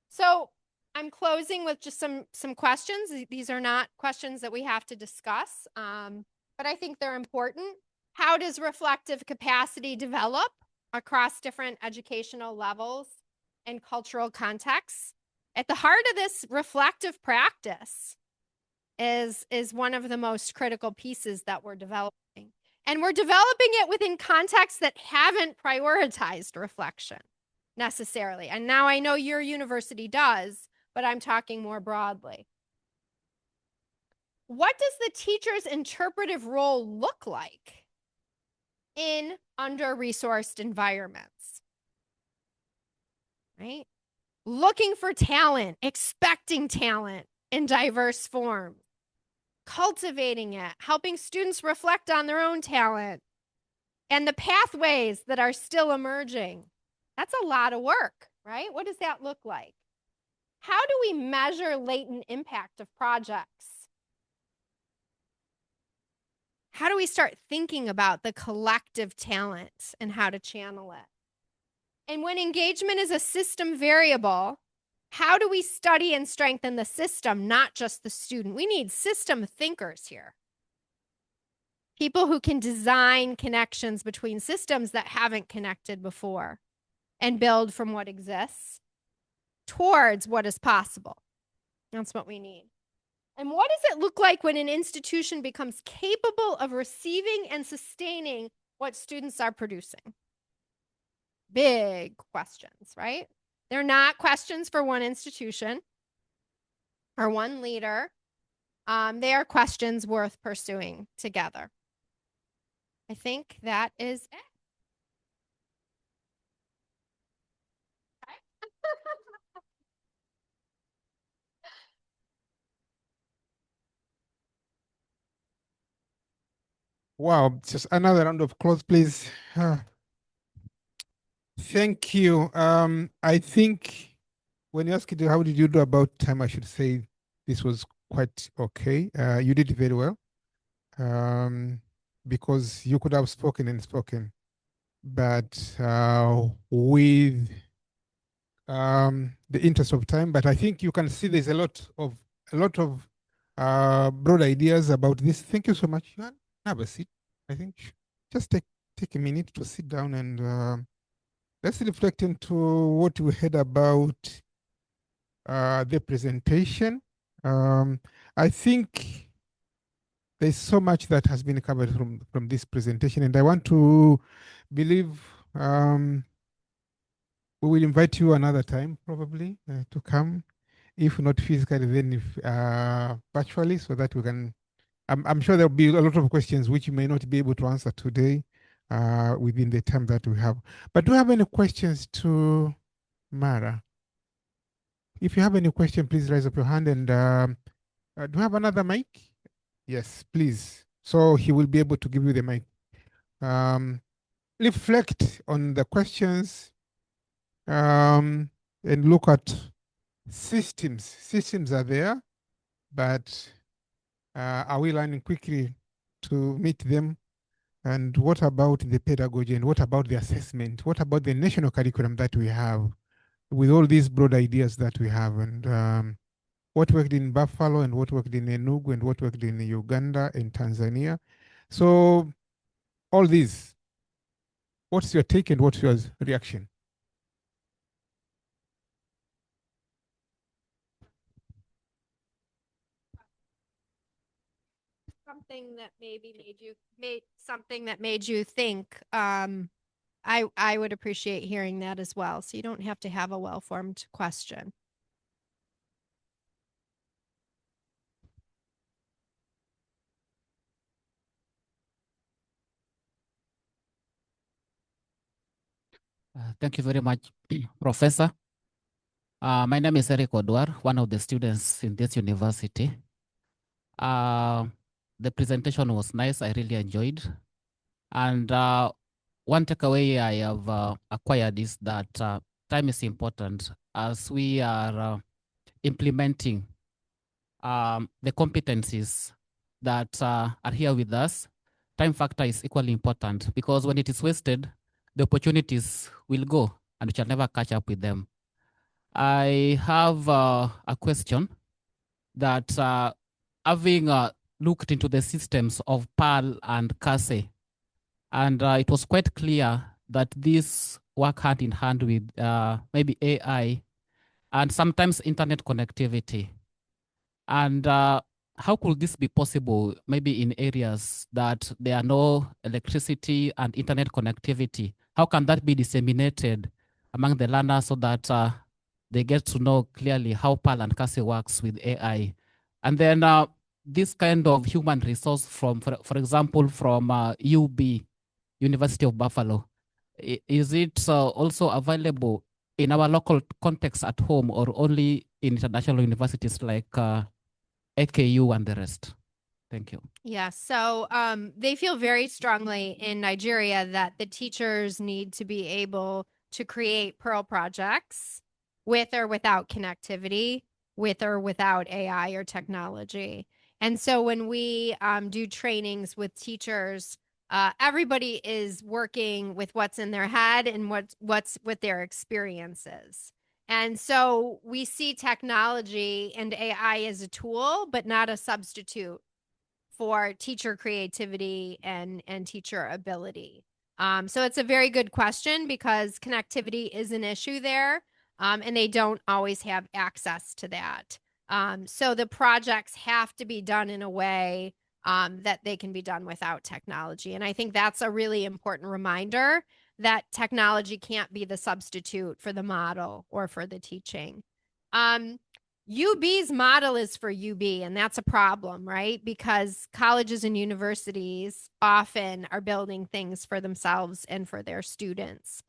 So I'm closing with just some questions. These are not questions that we have to discuss, but I think they're important. How does reflective capacity develop across different educational levels and cultural contexts? At the heart of this reflective practice is one of the most critical pieces that we're developing. And we're developing it within contexts that haven't prioritized reflection necessarily. And now I know your university does, but I'm talking more broadly. What does the teacher's interpretive role look like in under-resourced environments? Right? Looking for talent, expecting talent in diverse forms, cultivating it, helping students reflect on their own talent, and the pathways that are still emerging. That's a lot of work, right? What does that look like? How do we measure latent impact of projects? How do we start thinking about the collective talent and how to channel it? And when engagement is a system variable, how do we study and strengthen the system, not just the student? We need system thinkers here. People who can design connections between systems that haven't connected before and build from what exists towards what is possible. That's what we need. And what does it look like when an institution becomes capable of receiving and sustaining what students are producing? Big questions, right? They're not questions for one institution or one leader. They are questions worth pursuing together. I think that is it. Wow, just another round of applause, please. Thank you. I think when you asked it, how did you do about time, I should say this was quite okay. You did very well, because you could have spoken and spoken, but with the interest of time. But I think you can see there's a lot of broad ideas about this. Thank you so much, Yuan. have a seat. I think just take a minute to sit down and let's reflect into what we heard about the presentation. I think there's so much that has been covered from this presentation, and I want to believe we will invite you another time probably to come, if not physically, then if, virtually, so that we can. I'm sure there'll be a lot of questions which you may not be able to answer today within the time that we have. But do you have any questions to Mara? If you have any question, please raise up your hand. And do you have another mic? Yes, please. So he will be able to give you the mic. Reflect on the questions and look at systems. Systems are there, but are we learning quickly to meet them? And what about the pedagogy, and what about the assessment? What about the national curriculum that we have with all these broad ideas that we have? And what worked in Buffalo, and what worked in Enugu, and what worked in Uganda and Tanzania? So all these, what's your take and what's your reaction? Something that maybe made you think. I would appreciate hearing that as well. So you don't have to have a well-formed question. Thank you very much, Professor. My name is Eric Odwar, one of the students in this university. The presentation was nice. I really enjoyed. And one takeaway I have acquired is that time is important as we are implementing the competencies that are here with us. Time factor is equally important because when it is wasted, the opportunities will go and we shall never catch up with them. I have a question that having looked into the systems of PAL and CASE, and it was quite clear that these work hand in hand with maybe AI and sometimes internet connectivity. And how could this be possible maybe in areas that there are no electricity and internet connectivity? How can that be disseminated among the learners so that they get to know clearly how PAL and CASE works with AI? And then this kind of human resource from, for example, from UB, University of Buffalo, is it also available in our local context at home or only in international universities like AKU and the rest? Thank you. Yeah, so they feel very strongly in Nigeria that the teachers need to be able to create Pearl projects with or without connectivity, with or without AI or technology. And so when we do trainings with teachers, everybody is working with what's in their head and what's with their experiences. And so we see technology and AI as a tool, but not a substitute for teacher creativity and teacher ability. So it's a very good question because connectivity is an issue there, and they don't always have access to that. So the projects have to be done in a way that they can be done without technology. And I think that's a really important reminder that technology can't be the substitute for the model or for the teaching. UB's model is for UB, and that's a problem, right? Because colleges and universities often are building things for themselves and for their students.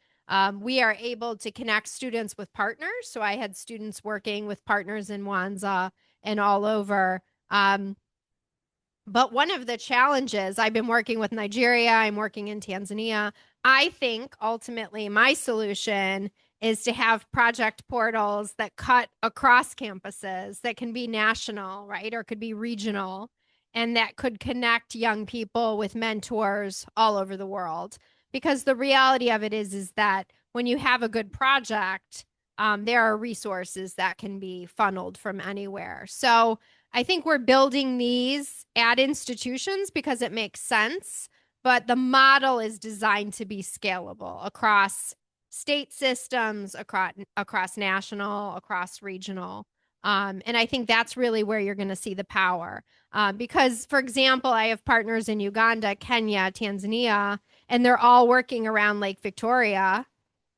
We are able to connect students with partners. So I had students working with partners in Wanza and all over. But one of the challenges, I've been working with Nigeria, I'm working in Tanzania. I think ultimately my solution is to have project portals that cut across campuses that can be national, right? Or could be regional, and that could connect young people with mentors all over the world. Because the reality of it is that when you have a good project, there are resources that can be funneled from anywhere. So I think we're building these at institutions because it makes sense, but the model is designed to be scalable across state systems, across national, across regional. And I think that's really where you're going to see the power. Because, for example, I have partners in Uganda, Kenya, Tanzania, and they're all working around Lake Victoria.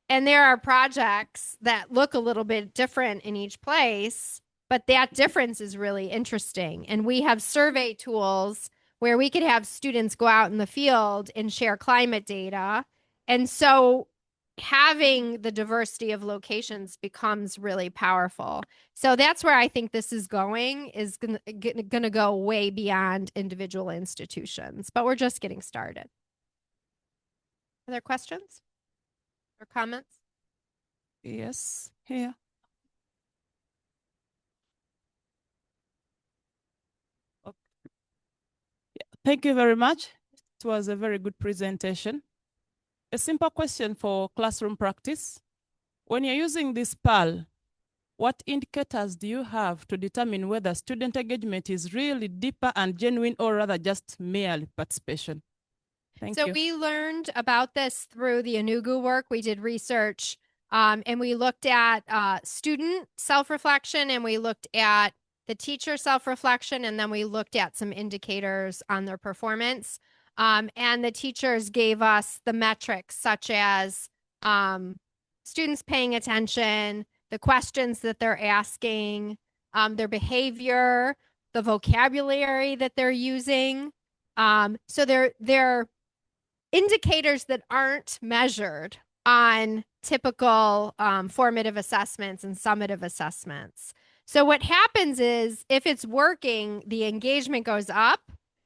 And there are projects that look a little bit different in each place, but that difference is really interesting. And we have survey tools where we could have students go out in the field and share climate data. And so having the diversity of locations becomes really powerful. So that's where I think this is going to go way beyond individual institutions, but we're just getting started. Other questions or comments? Yes, here. Okay. Yeah, thank you very much. It was a very good presentation. A simple question for classroom practice. When you're using this PAL, what indicators do you have to determine whether student engagement is really deeper and genuine or rather just merely participation? Thank you. So we learned about this through the Enugu work. We did research and we looked at student self-reflection and we looked at the teacher self-reflection and then we looked at some indicators on their performance. And the teachers gave us the metrics such as students paying attention, the questions that they're asking, their behavior, the vocabulary that they're using. So they're indicators that aren't measured on typical formative assessments and summative assessments. So what happens is if it's working, the engagement goes up,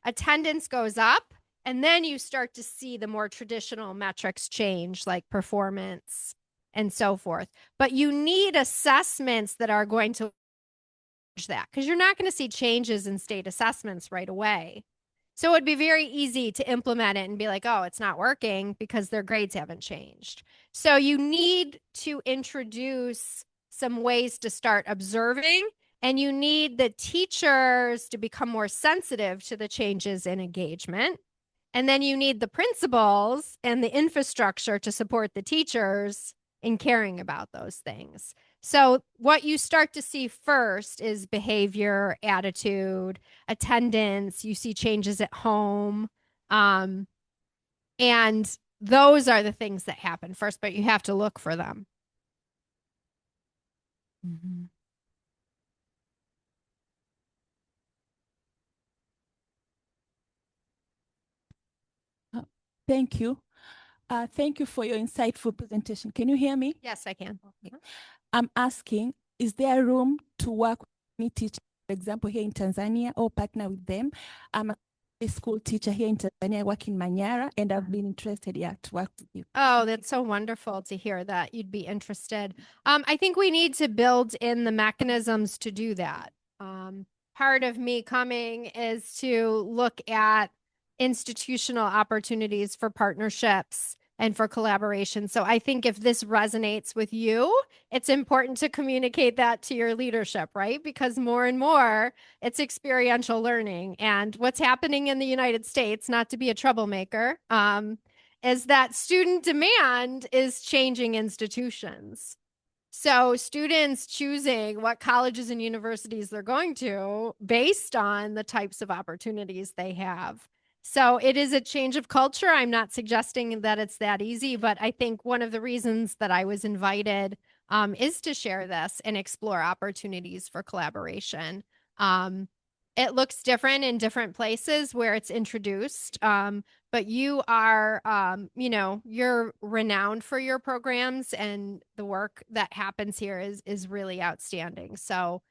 attendance goes up, and then you start to see the more traditional metrics change like performance and so forth. But you need assessments that are going to change that because you're not going to see changes in state assessments right away. So it would be very easy to implement it and be like, oh, it's not working because their grades haven't changed. So you need to introduce some ways to start observing, and you need the teachers to become more sensitive to the changes in engagement. And then you need the principals and the infrastructure to support the teachers in caring about those things. So what you start to see first is behavior, attitude, attendance. You see changes at home. And those are the things that happen first, but you have to look for them. Mm-hmm. Thank you. Thank you for your insightful presentation. Can you hear me? Yes, I can. Okay. I'm asking, is there room to work with any teacher, for example, here in Tanzania or partner with them? I'm a school teacher here in Tanzania, I work in Manyara, and I've been interested to work with you. Oh, that's so wonderful to hear that you'd be interested. I think we need to build in the mechanisms to do that. Part of me coming is to look at institutional opportunities for partnerships and for collaboration. So I think if this resonates with you, it's important to communicate that to your leadership, right? Because more and more it's experiential learning. And what's happening in the United States, not to be a troublemaker, is that student demand is changing institutions. So students choosing what colleges and universities they're going to based on the types of opportunities they have. So it is a change of culture. I'm not suggesting that it's that easy, but I think one of the reasons that I was invited is to share this and explore opportunities for collaboration. It looks different in different places where it's introduced, but you are, you're renowned for your programs, and the work that happens here is really outstanding. So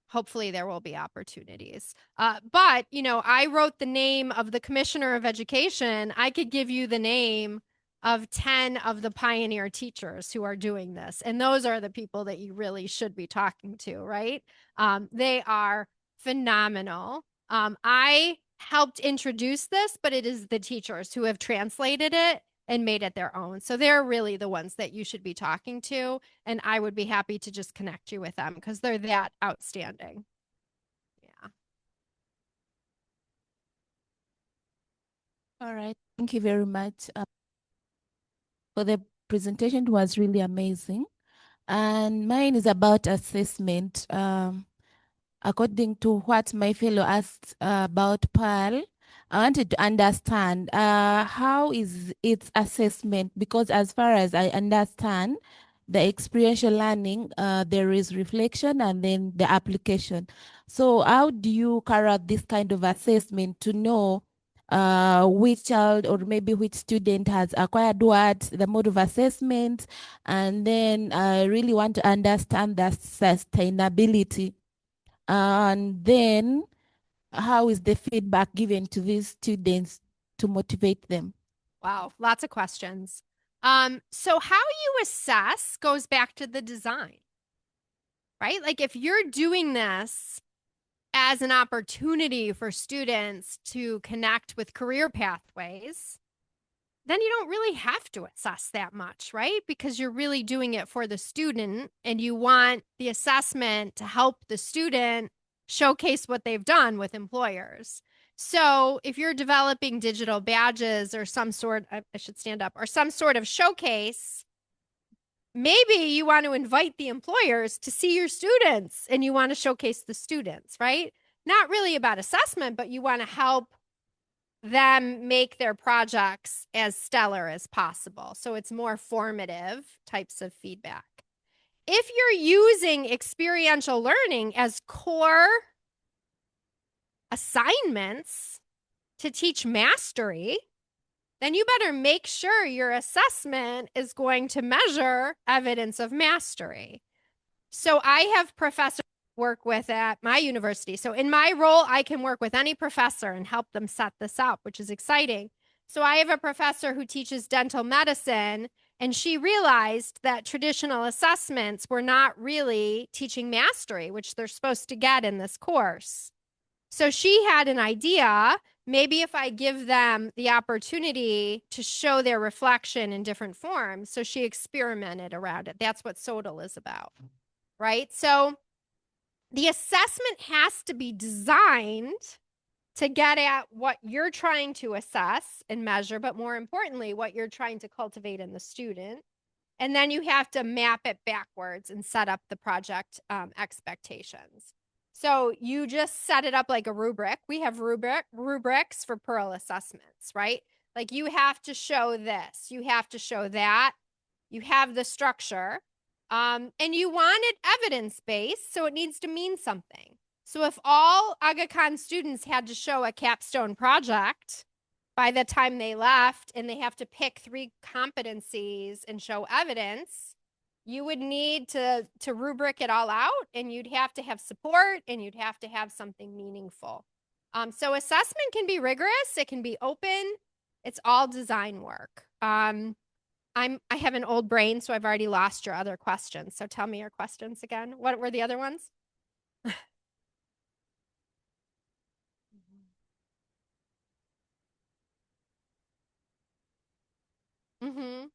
hopefully there will be opportunities. But, I wrote the name of the Commissioner of Education. I could give you the name of 10 of the pioneer teachers who are doing this. And those are the people that you really should be talking to, right? They are phenomenal. I helped introduce this, but it is the teachers who have translated it and made it their own. So they're really the ones that you should be talking to. And I would be happy to just connect you with them because they're that outstanding. All right. Thank you very much for the presentation. It was really amazing. And mine is about assessment. According to what my fellow asked about PAL, I wanted to understand how is its assessment, because as far as I understand, the experiential learning, there is reflection and then the application. So how do you carry out this kind of assessment to know which child or maybe which student has acquired what, the mode of assessment, and then I really want to understand the sustainability, and then how is the feedback given to these students to motivate them? Wow, lots of questions. So how you assess goes back to the design, right? Like if you're doing this as an opportunity for students to connect with career pathways, then you don't really have to assess that much, right? Because you're really doing it for the student and you want the assessment to help the student showcase what they've done with employers. So if you're developing digital badges or some sort, I should stand up, or some sort of showcase, maybe you want to invite the employers to see your students and you want to showcase the students, right? Not really about assessment, but you want to help them make their projects as stellar as possible. So it's more formative types of feedback. If you're using experiential learning as core assignments to teach mastery, then you better make sure your assessment is going to measure evidence of mastery. So I have professors work with at my university. So in my role, I can work with any professor and help them set this up, which is exciting. So I have a professor who teaches dental medicine, and she realized that traditional assessments were not really teaching mastery, which they're supposed to get in this course. So she had an idea, maybe if I give them the opportunity to show their reflection in different forms. So she experimented around it. That's what SOTL is about, right? So the assessment has to be designed to get at what you're trying to assess and measure, but more importantly, what you're trying to cultivate in the student. And then you have to map it backwards and set up the project expectations. So you just set it up like a rubric. We have rubrics for Pearl assessments, right? Like you have to show this, you have to show that, you have the structure. And you want it evidence-based, so it needs to mean something. So if all Aga Khan students had to show a capstone project by the time they left and they have to pick 3 competencies and show evidence, you would need to rubric it all out, and you'd have to have support, and you'd have to have something meaningful. So assessment can be rigorous, it can be open, it's all design work. I have an old brain, so I've already lost your other questions. So tell me your questions again. What were the other ones? Mm-hmm.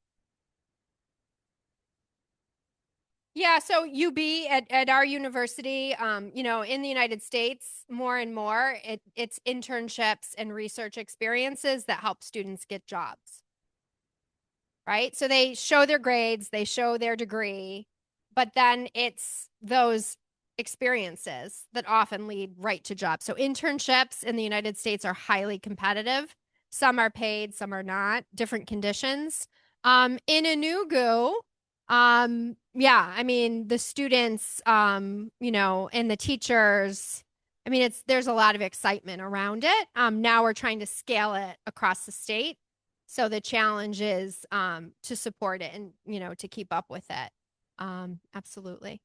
Yeah, so UB at our university, you know, in the United States, more and more, it's internships and research experiences that help students get jobs. Right? So they show their grades, they show their degree, but then it's those experiences that often lead right to jobs. So internships in the United States are highly competitive. Some are paid, some are not, different conditions. In Enugu, yeah, I mean, the students, you know, and the teachers, I mean, there's a lot of excitement around it. Now we're trying to scale it across the state. So the challenge is to support it and, you know, to keep up with it. Absolutely.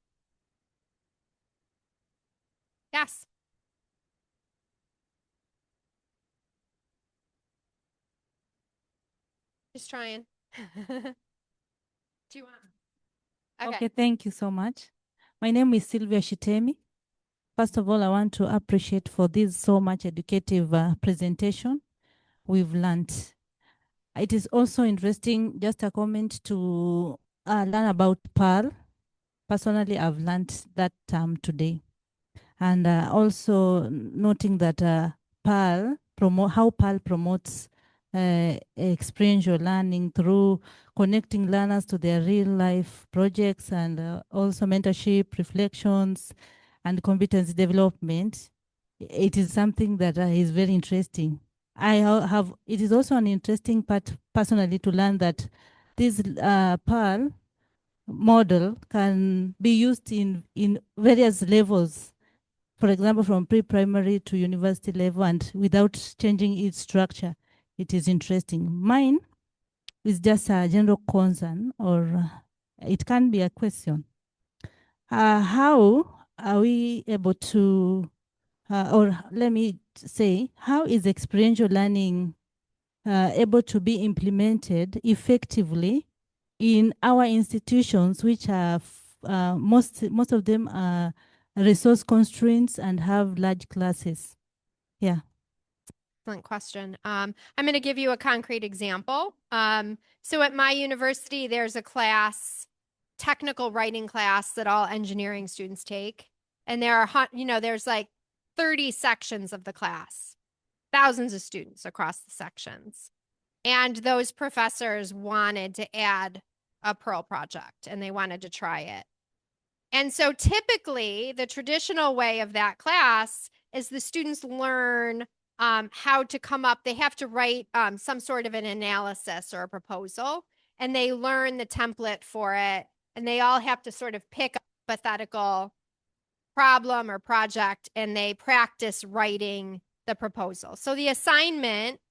Yes. Just trying. Do you want? Okay, thank you so much. My name is Sylvia Shitemi. First of all, I want to appreciate for this so much educative presentation we've learned. It is also interesting, just a comment to learn about PAL. Personally, I've learned that term today. And also noting that PAL, how PAL promotes experiential learning through connecting learners to their real life projects and also mentorship, reflections, and competence development. It is something that is very interesting. It is also an interesting part personally to learn that this PAL model can be used in various levels. For example, from pre-primary to university level and without changing its structure. It is interesting. Mine is just a general concern, or it can be a question. How are we able to, or let me say, how is experiential learning able to be implemented effectively in our institutions, which are most of them are resource constraints and have large classes? Yeah. Excellent question. I'm going to give you a concrete example. So at my university, there's a class, technical writing class that all engineering students take. And there are, there's like 30 sections of the class, thousands of students across the sections. And those professors wanted to add a Perl project and they wanted to try it. And so typically the traditional way of that class is the students learn how to come up. They have to write some sort of an analysis or a proposal, and they learn the template for it. And they all have to sort of pick a hypothetical problem or project, and they practice writing the proposal. So the assignment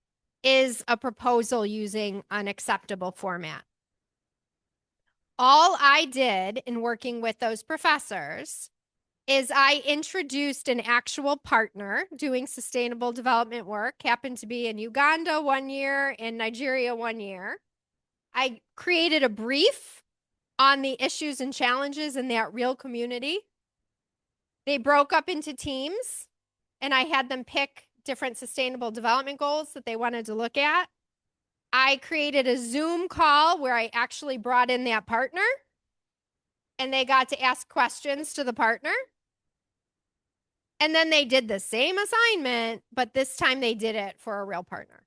is a proposal using an acceptable format. All I did in working with those professors is I introduced an actual partner doing sustainable development work, happened to be in Uganda 1 year, in Nigeria 1 year. I created a brief on the issues and challenges in that real community. They broke up into teams, and I had them pick different sustainable development goals that they wanted to look at. I created a Zoom call where I actually brought in that partner, and they got to ask questions to the partner. And then they did the same assignment, but this time they did it for a real partner.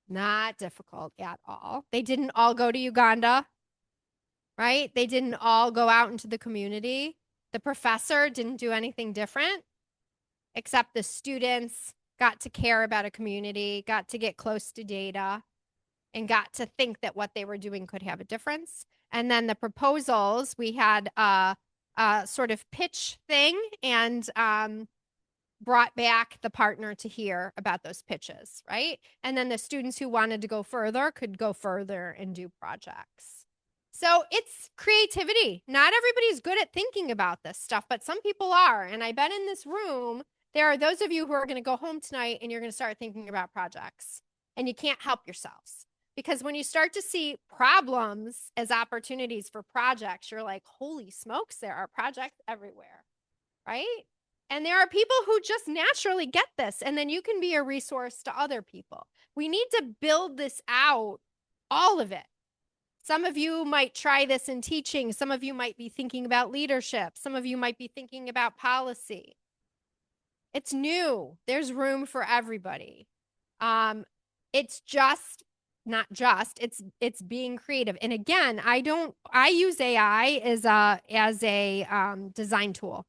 Not difficult at all. They didn't all go to Uganda, right? They didn't all go out into the community. The professor didn't do anything different, except the students got to care about a community, got to get close to data, and got to think that what they were doing could have a difference. And then the proposals, we had a sort of pitch thing, and brought back the partner to hear about those pitches, right? And then the students who wanted to go further could go further and do projects. So it's creativity. Not everybody's good at thinking about this stuff, but some people are. And I bet in this room, there are those of you who are going to go home tonight and you're going to start thinking about projects. And you can't help yourselves. Because when you start to see problems as opportunities for projects, you're like, holy smokes, there are projects everywhere, right? And there are people who just naturally get this, and then you can be a resource to other people. We need to build this out, all of it. Some of you might try this in teaching. Some of you might be thinking about leadership. Some of you might be thinking about policy. It's new. There's room for everybody. It's just not just, it's being creative. And again, I use AI as a design tool.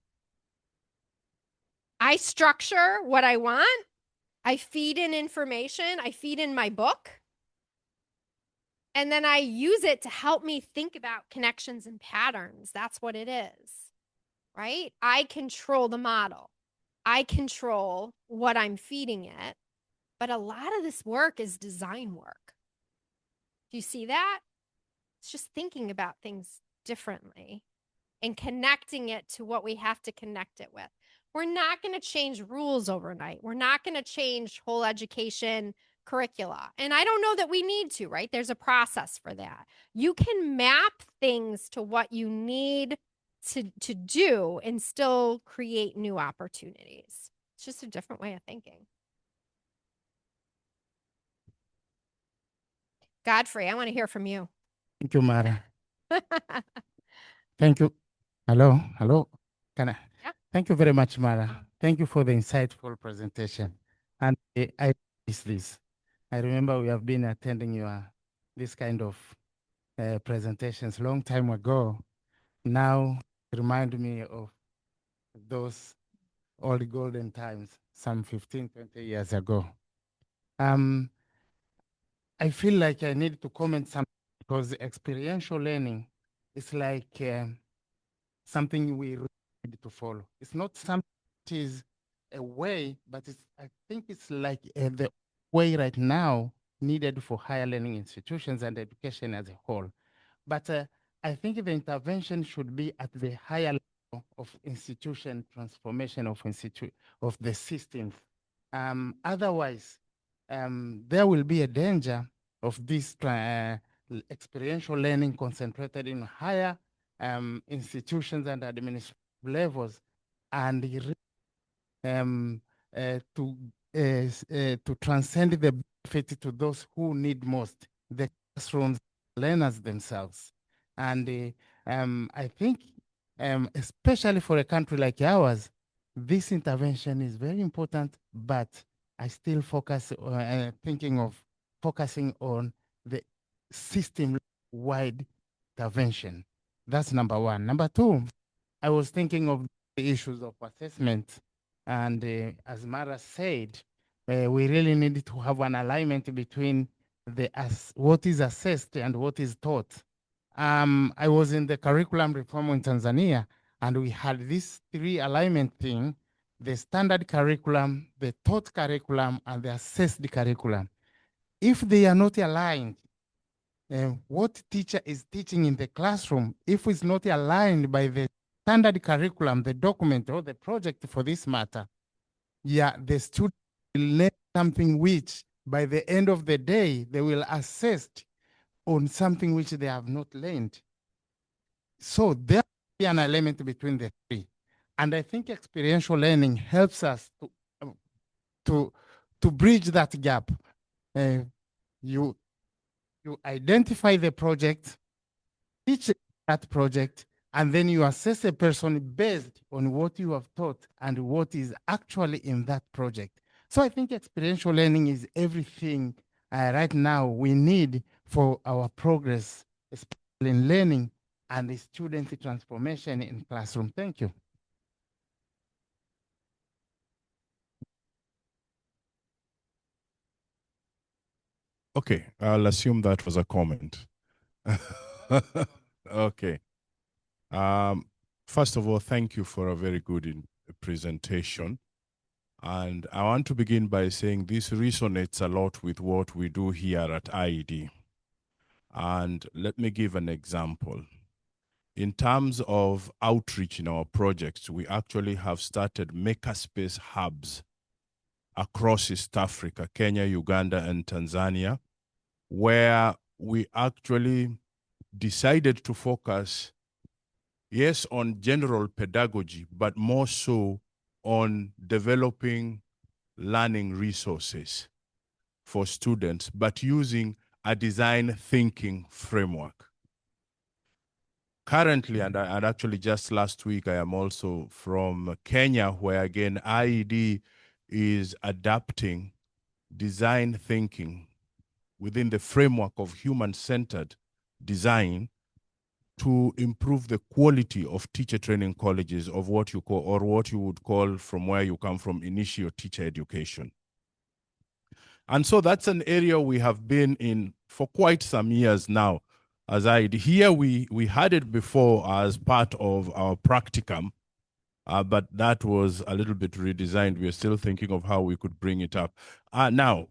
I structure what I want. I feed in information. I feed in my book. And then I use it to help me think about connections and patterns. That's what it is, right? I control the model. I control what I'm feeding it. But a lot of this work is design work. Do you see that? It's just thinking about things differently and connecting it to what we have to connect it with. We're not going to change rules overnight. We're not going to change whole education curricula. And I don't know that we need to, right? There's a process for that. You can map things to what you need to do and still create new opportunities. It's just a different way of thinking. Godfrey, I want to hear from you. Thank you, Mara. Thank you. Hello. Can I? Yeah. Thank you very much, Mara. Thank you for the insightful presentation. And I miss this. I remember we have been attending this kind of presentations long time ago. Now remind me of those old golden times, some 15, 20 years ago. I feel like I need to comment something because experiential learning is like something we really need to follow. It's not something that is a way, but I think it's like the way right now needed for higher learning institutions and education as a whole. But I think the intervention should be at the higher level of institution transformation of the systems. Otherwise, there will be a danger of this experiential learning concentrated in higher institutions and administrative levels, and to transcend the benefit to those who need most, the classrooms learners themselves. And I think, especially for a country like ours, this intervention is very important, but I still focus thinking of focusing on the system-wide intervention. That's number one. Number two, I was thinking of the issues of assessment. And as Mara said, we really need to have an alignment between what is assessed and what is taught. I was in the curriculum reform in Tanzania, and we had this 3 alignment thing: the standard curriculum, the taught curriculum, and the assessed curriculum. If they are not aligned, what teacher is teaching in the classroom, if it's not aligned by the standard curriculum, the document or the project for this matter, the student will learn something which by the end of the day, they will assess on something which they have not learned. So there will be an element between the 3. And I think experiential learning helps us to bridge that gap. You identify the project, teach that project, and then you assess a person based on what you have taught and what is actually in that project. So I think experiential learning is everything right now we need for our progress, especially in learning and the student transformation in classroom. Thank you. Okay, I'll assume that was a comment. Okay. First of all, thank you for a very good presentation. And I want to begin by saying this resonates a lot with what we do here at IED. And let me give an example. In terms of outreach in our projects, we actually have started makerspace hubs across East Africa, Kenya, Uganda, and Tanzania, where we actually decided to focus, yes, on general pedagogy, but more so on developing learning resources for students, but using a design thinking framework. Currently, and actually just last week, I am also from Kenya, where again, IED is adapting design thinking within the framework of human-centered design to improve the quality of teacher training colleges of what you call, or what you would call from where you come from, initial teacher education. And so that's an area we have been in for quite some years now. As here we had it before as part of our practicum, but that was a little bit redesigned. We are still thinking of how we could bring it up. Now,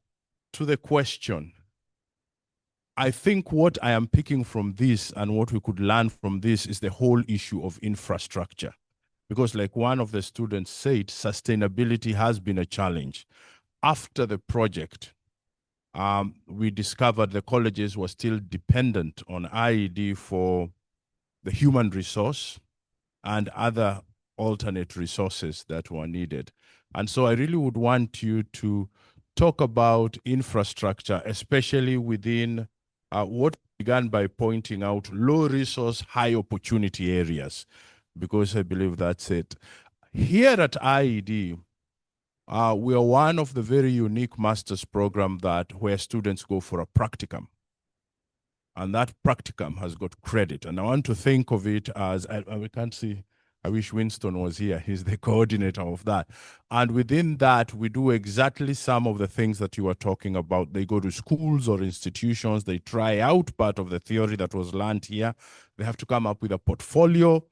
to the question, I think what I am picking from this and what we could learn from this is the whole issue of infrastructure. Because like one of the students said, sustainability has been a challenge. After the project, we discovered the colleges were still dependent on IED for the human resource and other alternate resources that were needed. And so I really would want you to talk about infrastructure, especially within what began by pointing out low resource, high opportunity areas, because I believe that's it. Here at IED, we are one of the very unique master's program where students go for a practicum. And that practicum has got credit. And I want to think of it as, we can't see, I wish Winston was here. He's the coordinator of that. And within that, we do exactly some of the things that you were talking about. They go to schools or institutions. They try out part of the theory that was learned here. They have to come up with a portfolio.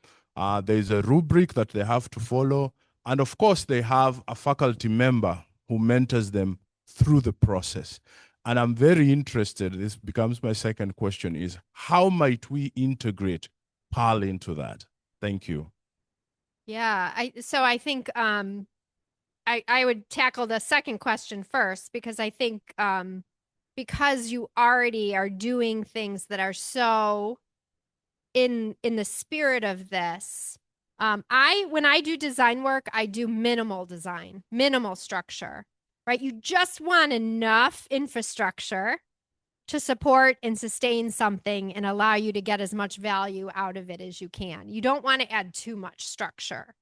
There's a rubric that they have to follow. And of course, they have a faculty member who mentors them through the process. And I'm very interested, this becomes my second question, is how might we integrate PAL into that? Thank you. Yeah, I think I would tackle the second question first, because I think because you already are doing things that are so in the spirit of this. When I do design work, I do minimal design, minimal structure, right? You just want enough infrastructure to support and sustain something and allow you to get as much value out of it as you can. You don't want to add too much structure,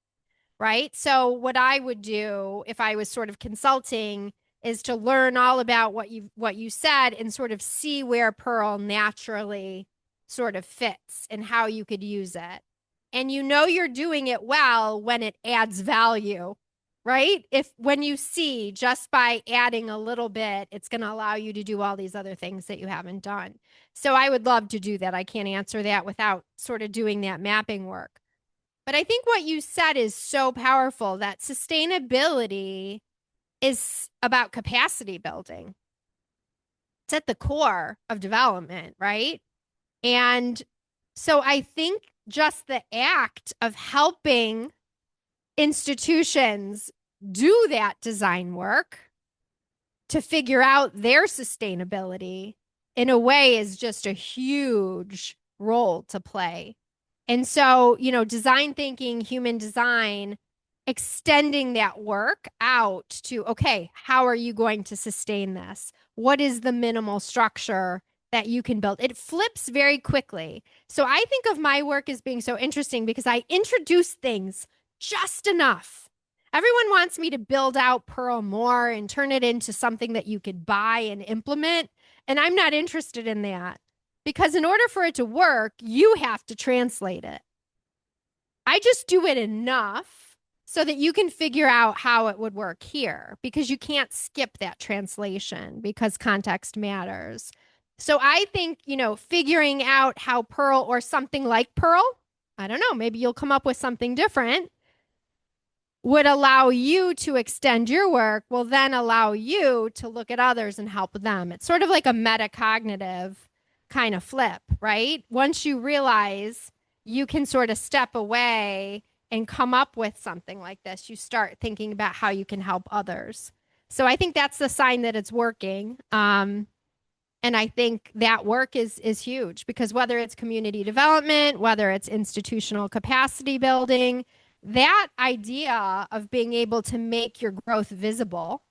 right? So what I would do if I was sort of consulting is to learn all about what you said and sort of see where Pearl naturally sort of fits and how you could use it. And you know you're doing it well when it adds value, right? When you see just by adding a little bit, it's going to allow you to do all these other things that you haven't done. So I would love to do that. I can't answer that without sort of doing that mapping work. But I think what you said is so powerful, that sustainability is about capacity building. It's at the core of development, right? And so I think just the act of helping institutions do that design work to figure out their sustainability in a way is just a huge role to play. And so, design thinking, human design, extending that work out to, okay, how are you going to sustain this? What is the minimal structure that you can build? It flips very quickly. So I think of my work as being so interesting because I introduce things just enough. Everyone wants me to build out Pearl more and turn it into something that you could buy and implement. And I'm not interested in that, because in order for it to work, you have to translate it. I just do it enough so that you can figure out how it would work here, because you can't skip that translation because context matters. So I think, figuring out how Pearl or something like Pearl, I don't know, maybe you'll come up with something different, would allow you to extend your work, will then allow you to look at others and help them. It's sort of like a metacognitive kind of flip, right? Once you realize you can sort of step away and come up with something like this, you start thinking about how you can help others. So I think that's the sign that it's working. And I think that work is huge, because whether it's community development, whether it's institutional capacity building, that idea of being able to make your growth visible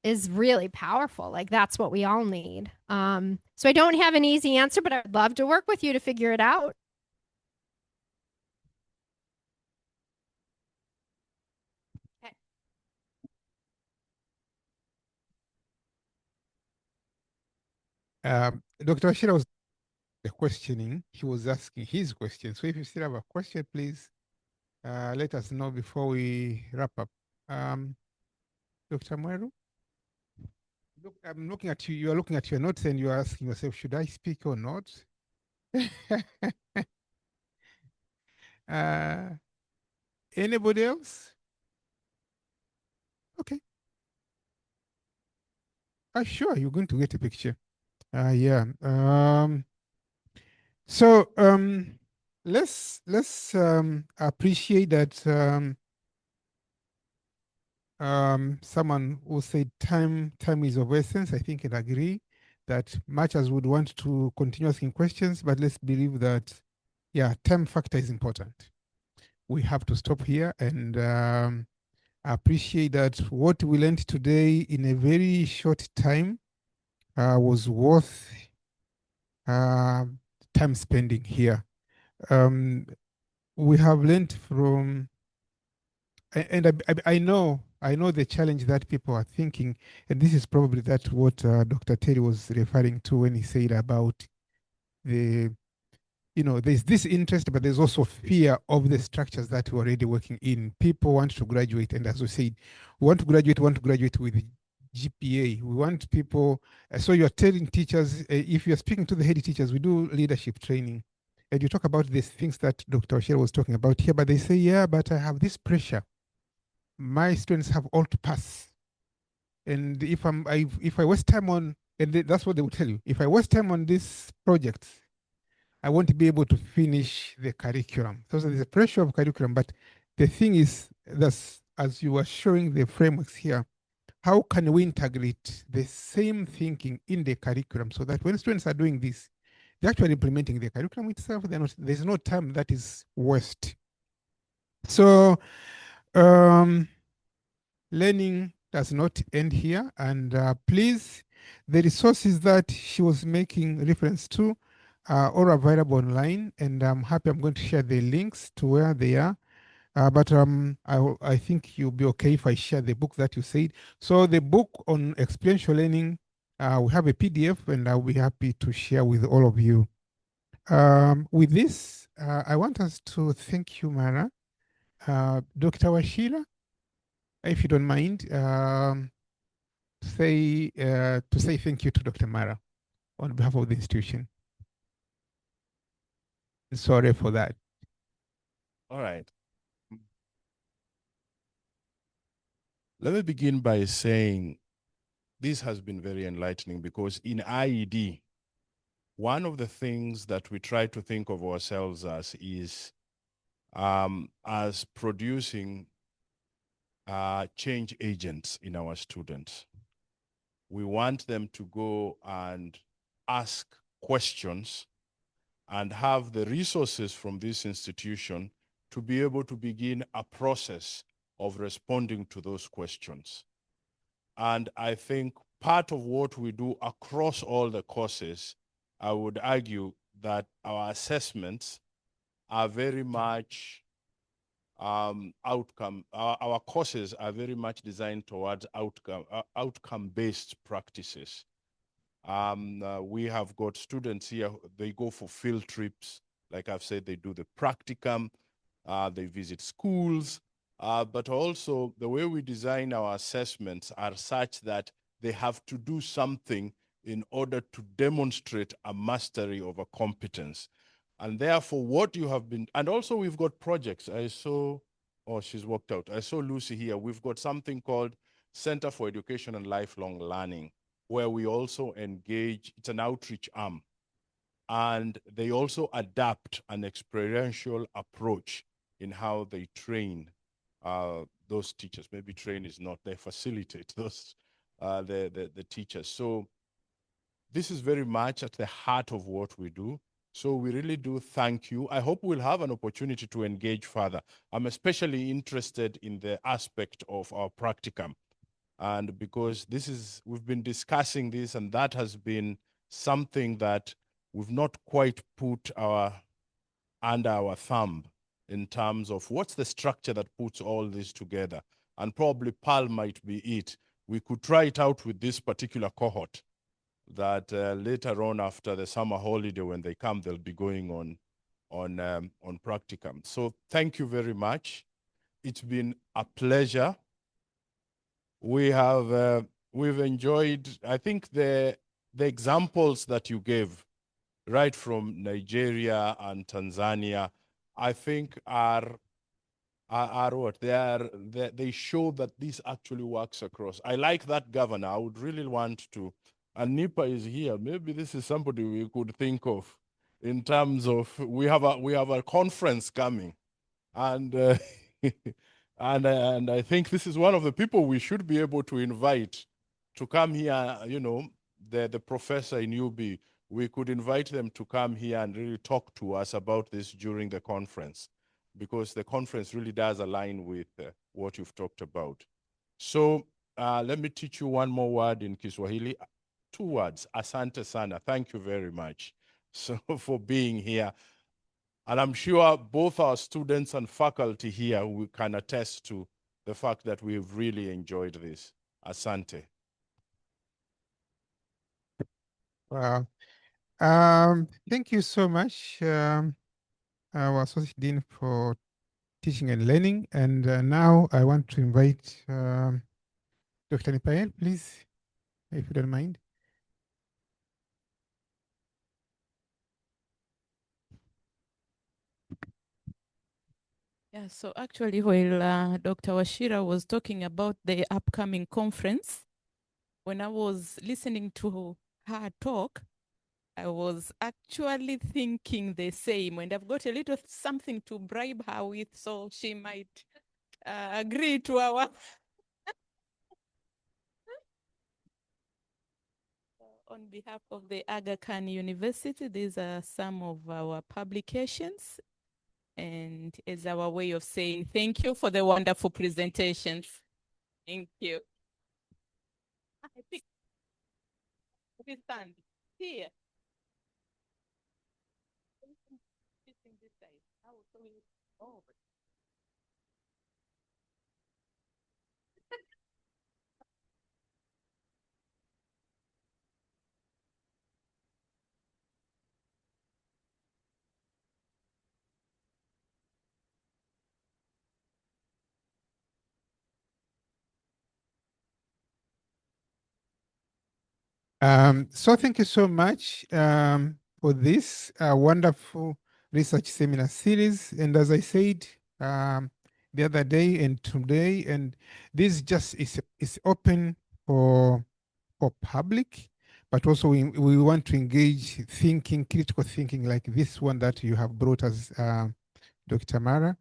is really powerful. Like, that's what we all need. So I don't have an easy answer, but I would love to work with you to figure it out. Dr. Ashira was questioning. He was asking his question. So if you still have a question, please let us know before we wrap up. Dr. Mweru? Look, I'm looking at you. You are looking at your notes and you are asking yourself, should I speak or not? Anybody else? Okay. Sure, you're going to get a picture. Yeah. So let's appreciate that someone who said time is of essence. I think and agree that much as would want to continue asking questions, but let's believe that, yeah, time factor is important. We have to stop here and appreciate that what we learned today in a very short time was worth time spending here. We have learned from, and I know I know the challenge that people are thinking, and this is probably that what Dr. Terry was referring to when he said about the, there's this interest, but there's also fear of the structures that we're already working in. People want to graduate, and as we said, we want to graduate with GPA. We want people, so you're telling teachers, if you're speaking to the head teachers, we do leadership training. And you talk about these things that Dr. Oshiro was talking about here, but they say, yeah, but I have this pressure. My students have all to pass. And if I waste time on, and that's what they will tell you, if I waste time on this project, I won't be able to finish the curriculum. So there's a pressure of curriculum, but the thing is, that's, as you were showing the frameworks here, how can we integrate the same thinking in the curriculum so that when students are doing this, they're actually implementing the curriculum itself. There's no time that is waste. So learning does not end here. And please, the resources that she was making reference to are all available online. And I'm happy I'm going to share the links to where they are. But I think you'll be okay if I share the book that you said. So the book on experiential learning, we have a PDF, and I'll be happy to share with all of you. With this, I want us to thank you, Mara. Dr. Washira, if you don't mind, to say thank you to Dr. Mara on behalf of the institution. Sorry for that. All right. Let me begin by saying this has been very enlightening, because in IED, one of the things that we try to think of ourselves as is as producing change agents in our students. We want them to go and ask questions and have the resources from this institution to be able to begin a process of responding to those questions. And I think part of what we do across all the courses, I would argue that our assessments are very much our courses are very much designed towards outcome-based practices. We have got students here, they go for field trips. Like I've said, they do the practicum, they visit schools, but also the way we design our assessments are such that they have to do something in order to demonstrate a mastery of a competence. And therefore what you have been, and also we've got projects. I saw, oh, she's walked out. I saw Lucy here. We've got something called Center for Education and Lifelong Learning, where we also engage, it's an outreach arm. And they also adapt an experiential approach in how they train those teachers. Maybe train is not, they facilitate those, the teachers. So this is very much at the heart of what we do. So we really do thank you. I hope we'll have an opportunity to engage further. I'm especially interested in the aspect of our practicum. And because we've been discussing this, and that has been something that we've not quite put under our thumb in terms of what's the structure that puts all this together. And probably PAL might be it. We could try it out with this particular cohort that later on after the summer holiday, when they come, they'll be going on practicum. So thank you very much. It's been a pleasure. We have we've enjoyed, I think the examples that you gave right from Nigeria and Tanzania, I think are what they show that this actually works across. I like that, Governor. I would really want to, and Nipa is here. Maybe this is somebody we could think of in terms of we have a conference coming, and and I think this is one of the people we should be able to invite to come here. You know, the professor in UB. We could invite them to come here and really talk to us about this during the conference, because the conference really does align with what you've talked about. So let me teach you one more word in Kiswahili. 2 words, asante sana. Thank you very much for being here. And I'm sure both our students and faculty here we can attest to the fact that we've really enjoyed this. Asante. Wow. Thank you so much, our Associate Dean, for teaching and learning. And now I want to invite Dr. Nipael, please, if you don't mind. Yeah, so actually while Dr. Washira was talking about the upcoming conference, when I was listening to her talk, I was actually thinking the same, and I've got a little something to bribe her with, so she might agree to our. On behalf of the Aga Khan University, these are some of our publications, and as our way of saying thank you for the wonderful presentations. Thank you. I think we stand here. This side. Oh, So thank you so much for this wonderful research seminar series. And as I said the other day and today, and this just is open for public, but also we want to engage thinking, critical thinking, like this one that you have brought us, Dr. Mara.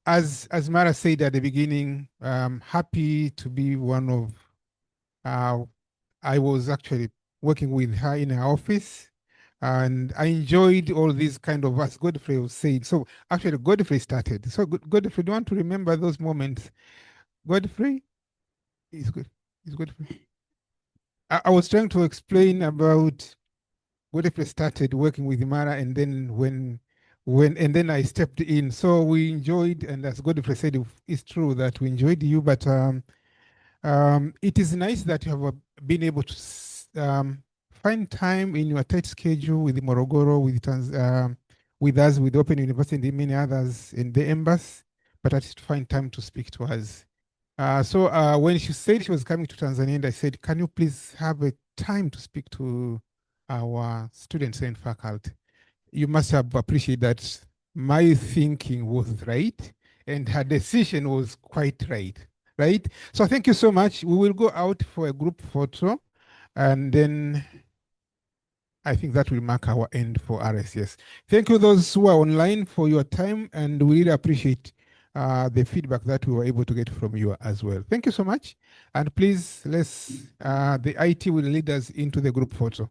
As Mara said at the beginning, happy to be one of I was actually working with her in her office, and I enjoyed all these kind of, as Godfrey was saying. So actually, Godfrey started. So Godfrey, do you want to remember those moments? Godfrey is good. Is Godfrey? I was trying to explain about Godfrey started working with Mara, and then and then I stepped in. So we enjoyed, and as Godfrey said, it's true that we enjoyed you, but it is nice that you have been able to find time in your tight schedule with Morogoro, with us, with Open University, and many others in the embassy, but at least to find time to speak to us. So when she said she was coming to Tanzania, and I said, can you please have a time to speak to our students and faculty? You must have appreciated that my thinking was right and her decision was quite right, right? So thank you so much. We will go out for a group photo, and then I think that will mark our end for RSS. Thank you those who are online for your time, and we really appreciate the feedback that we were able to get from you as well. Thank you so much. And please, the IT will lead us into the group photo.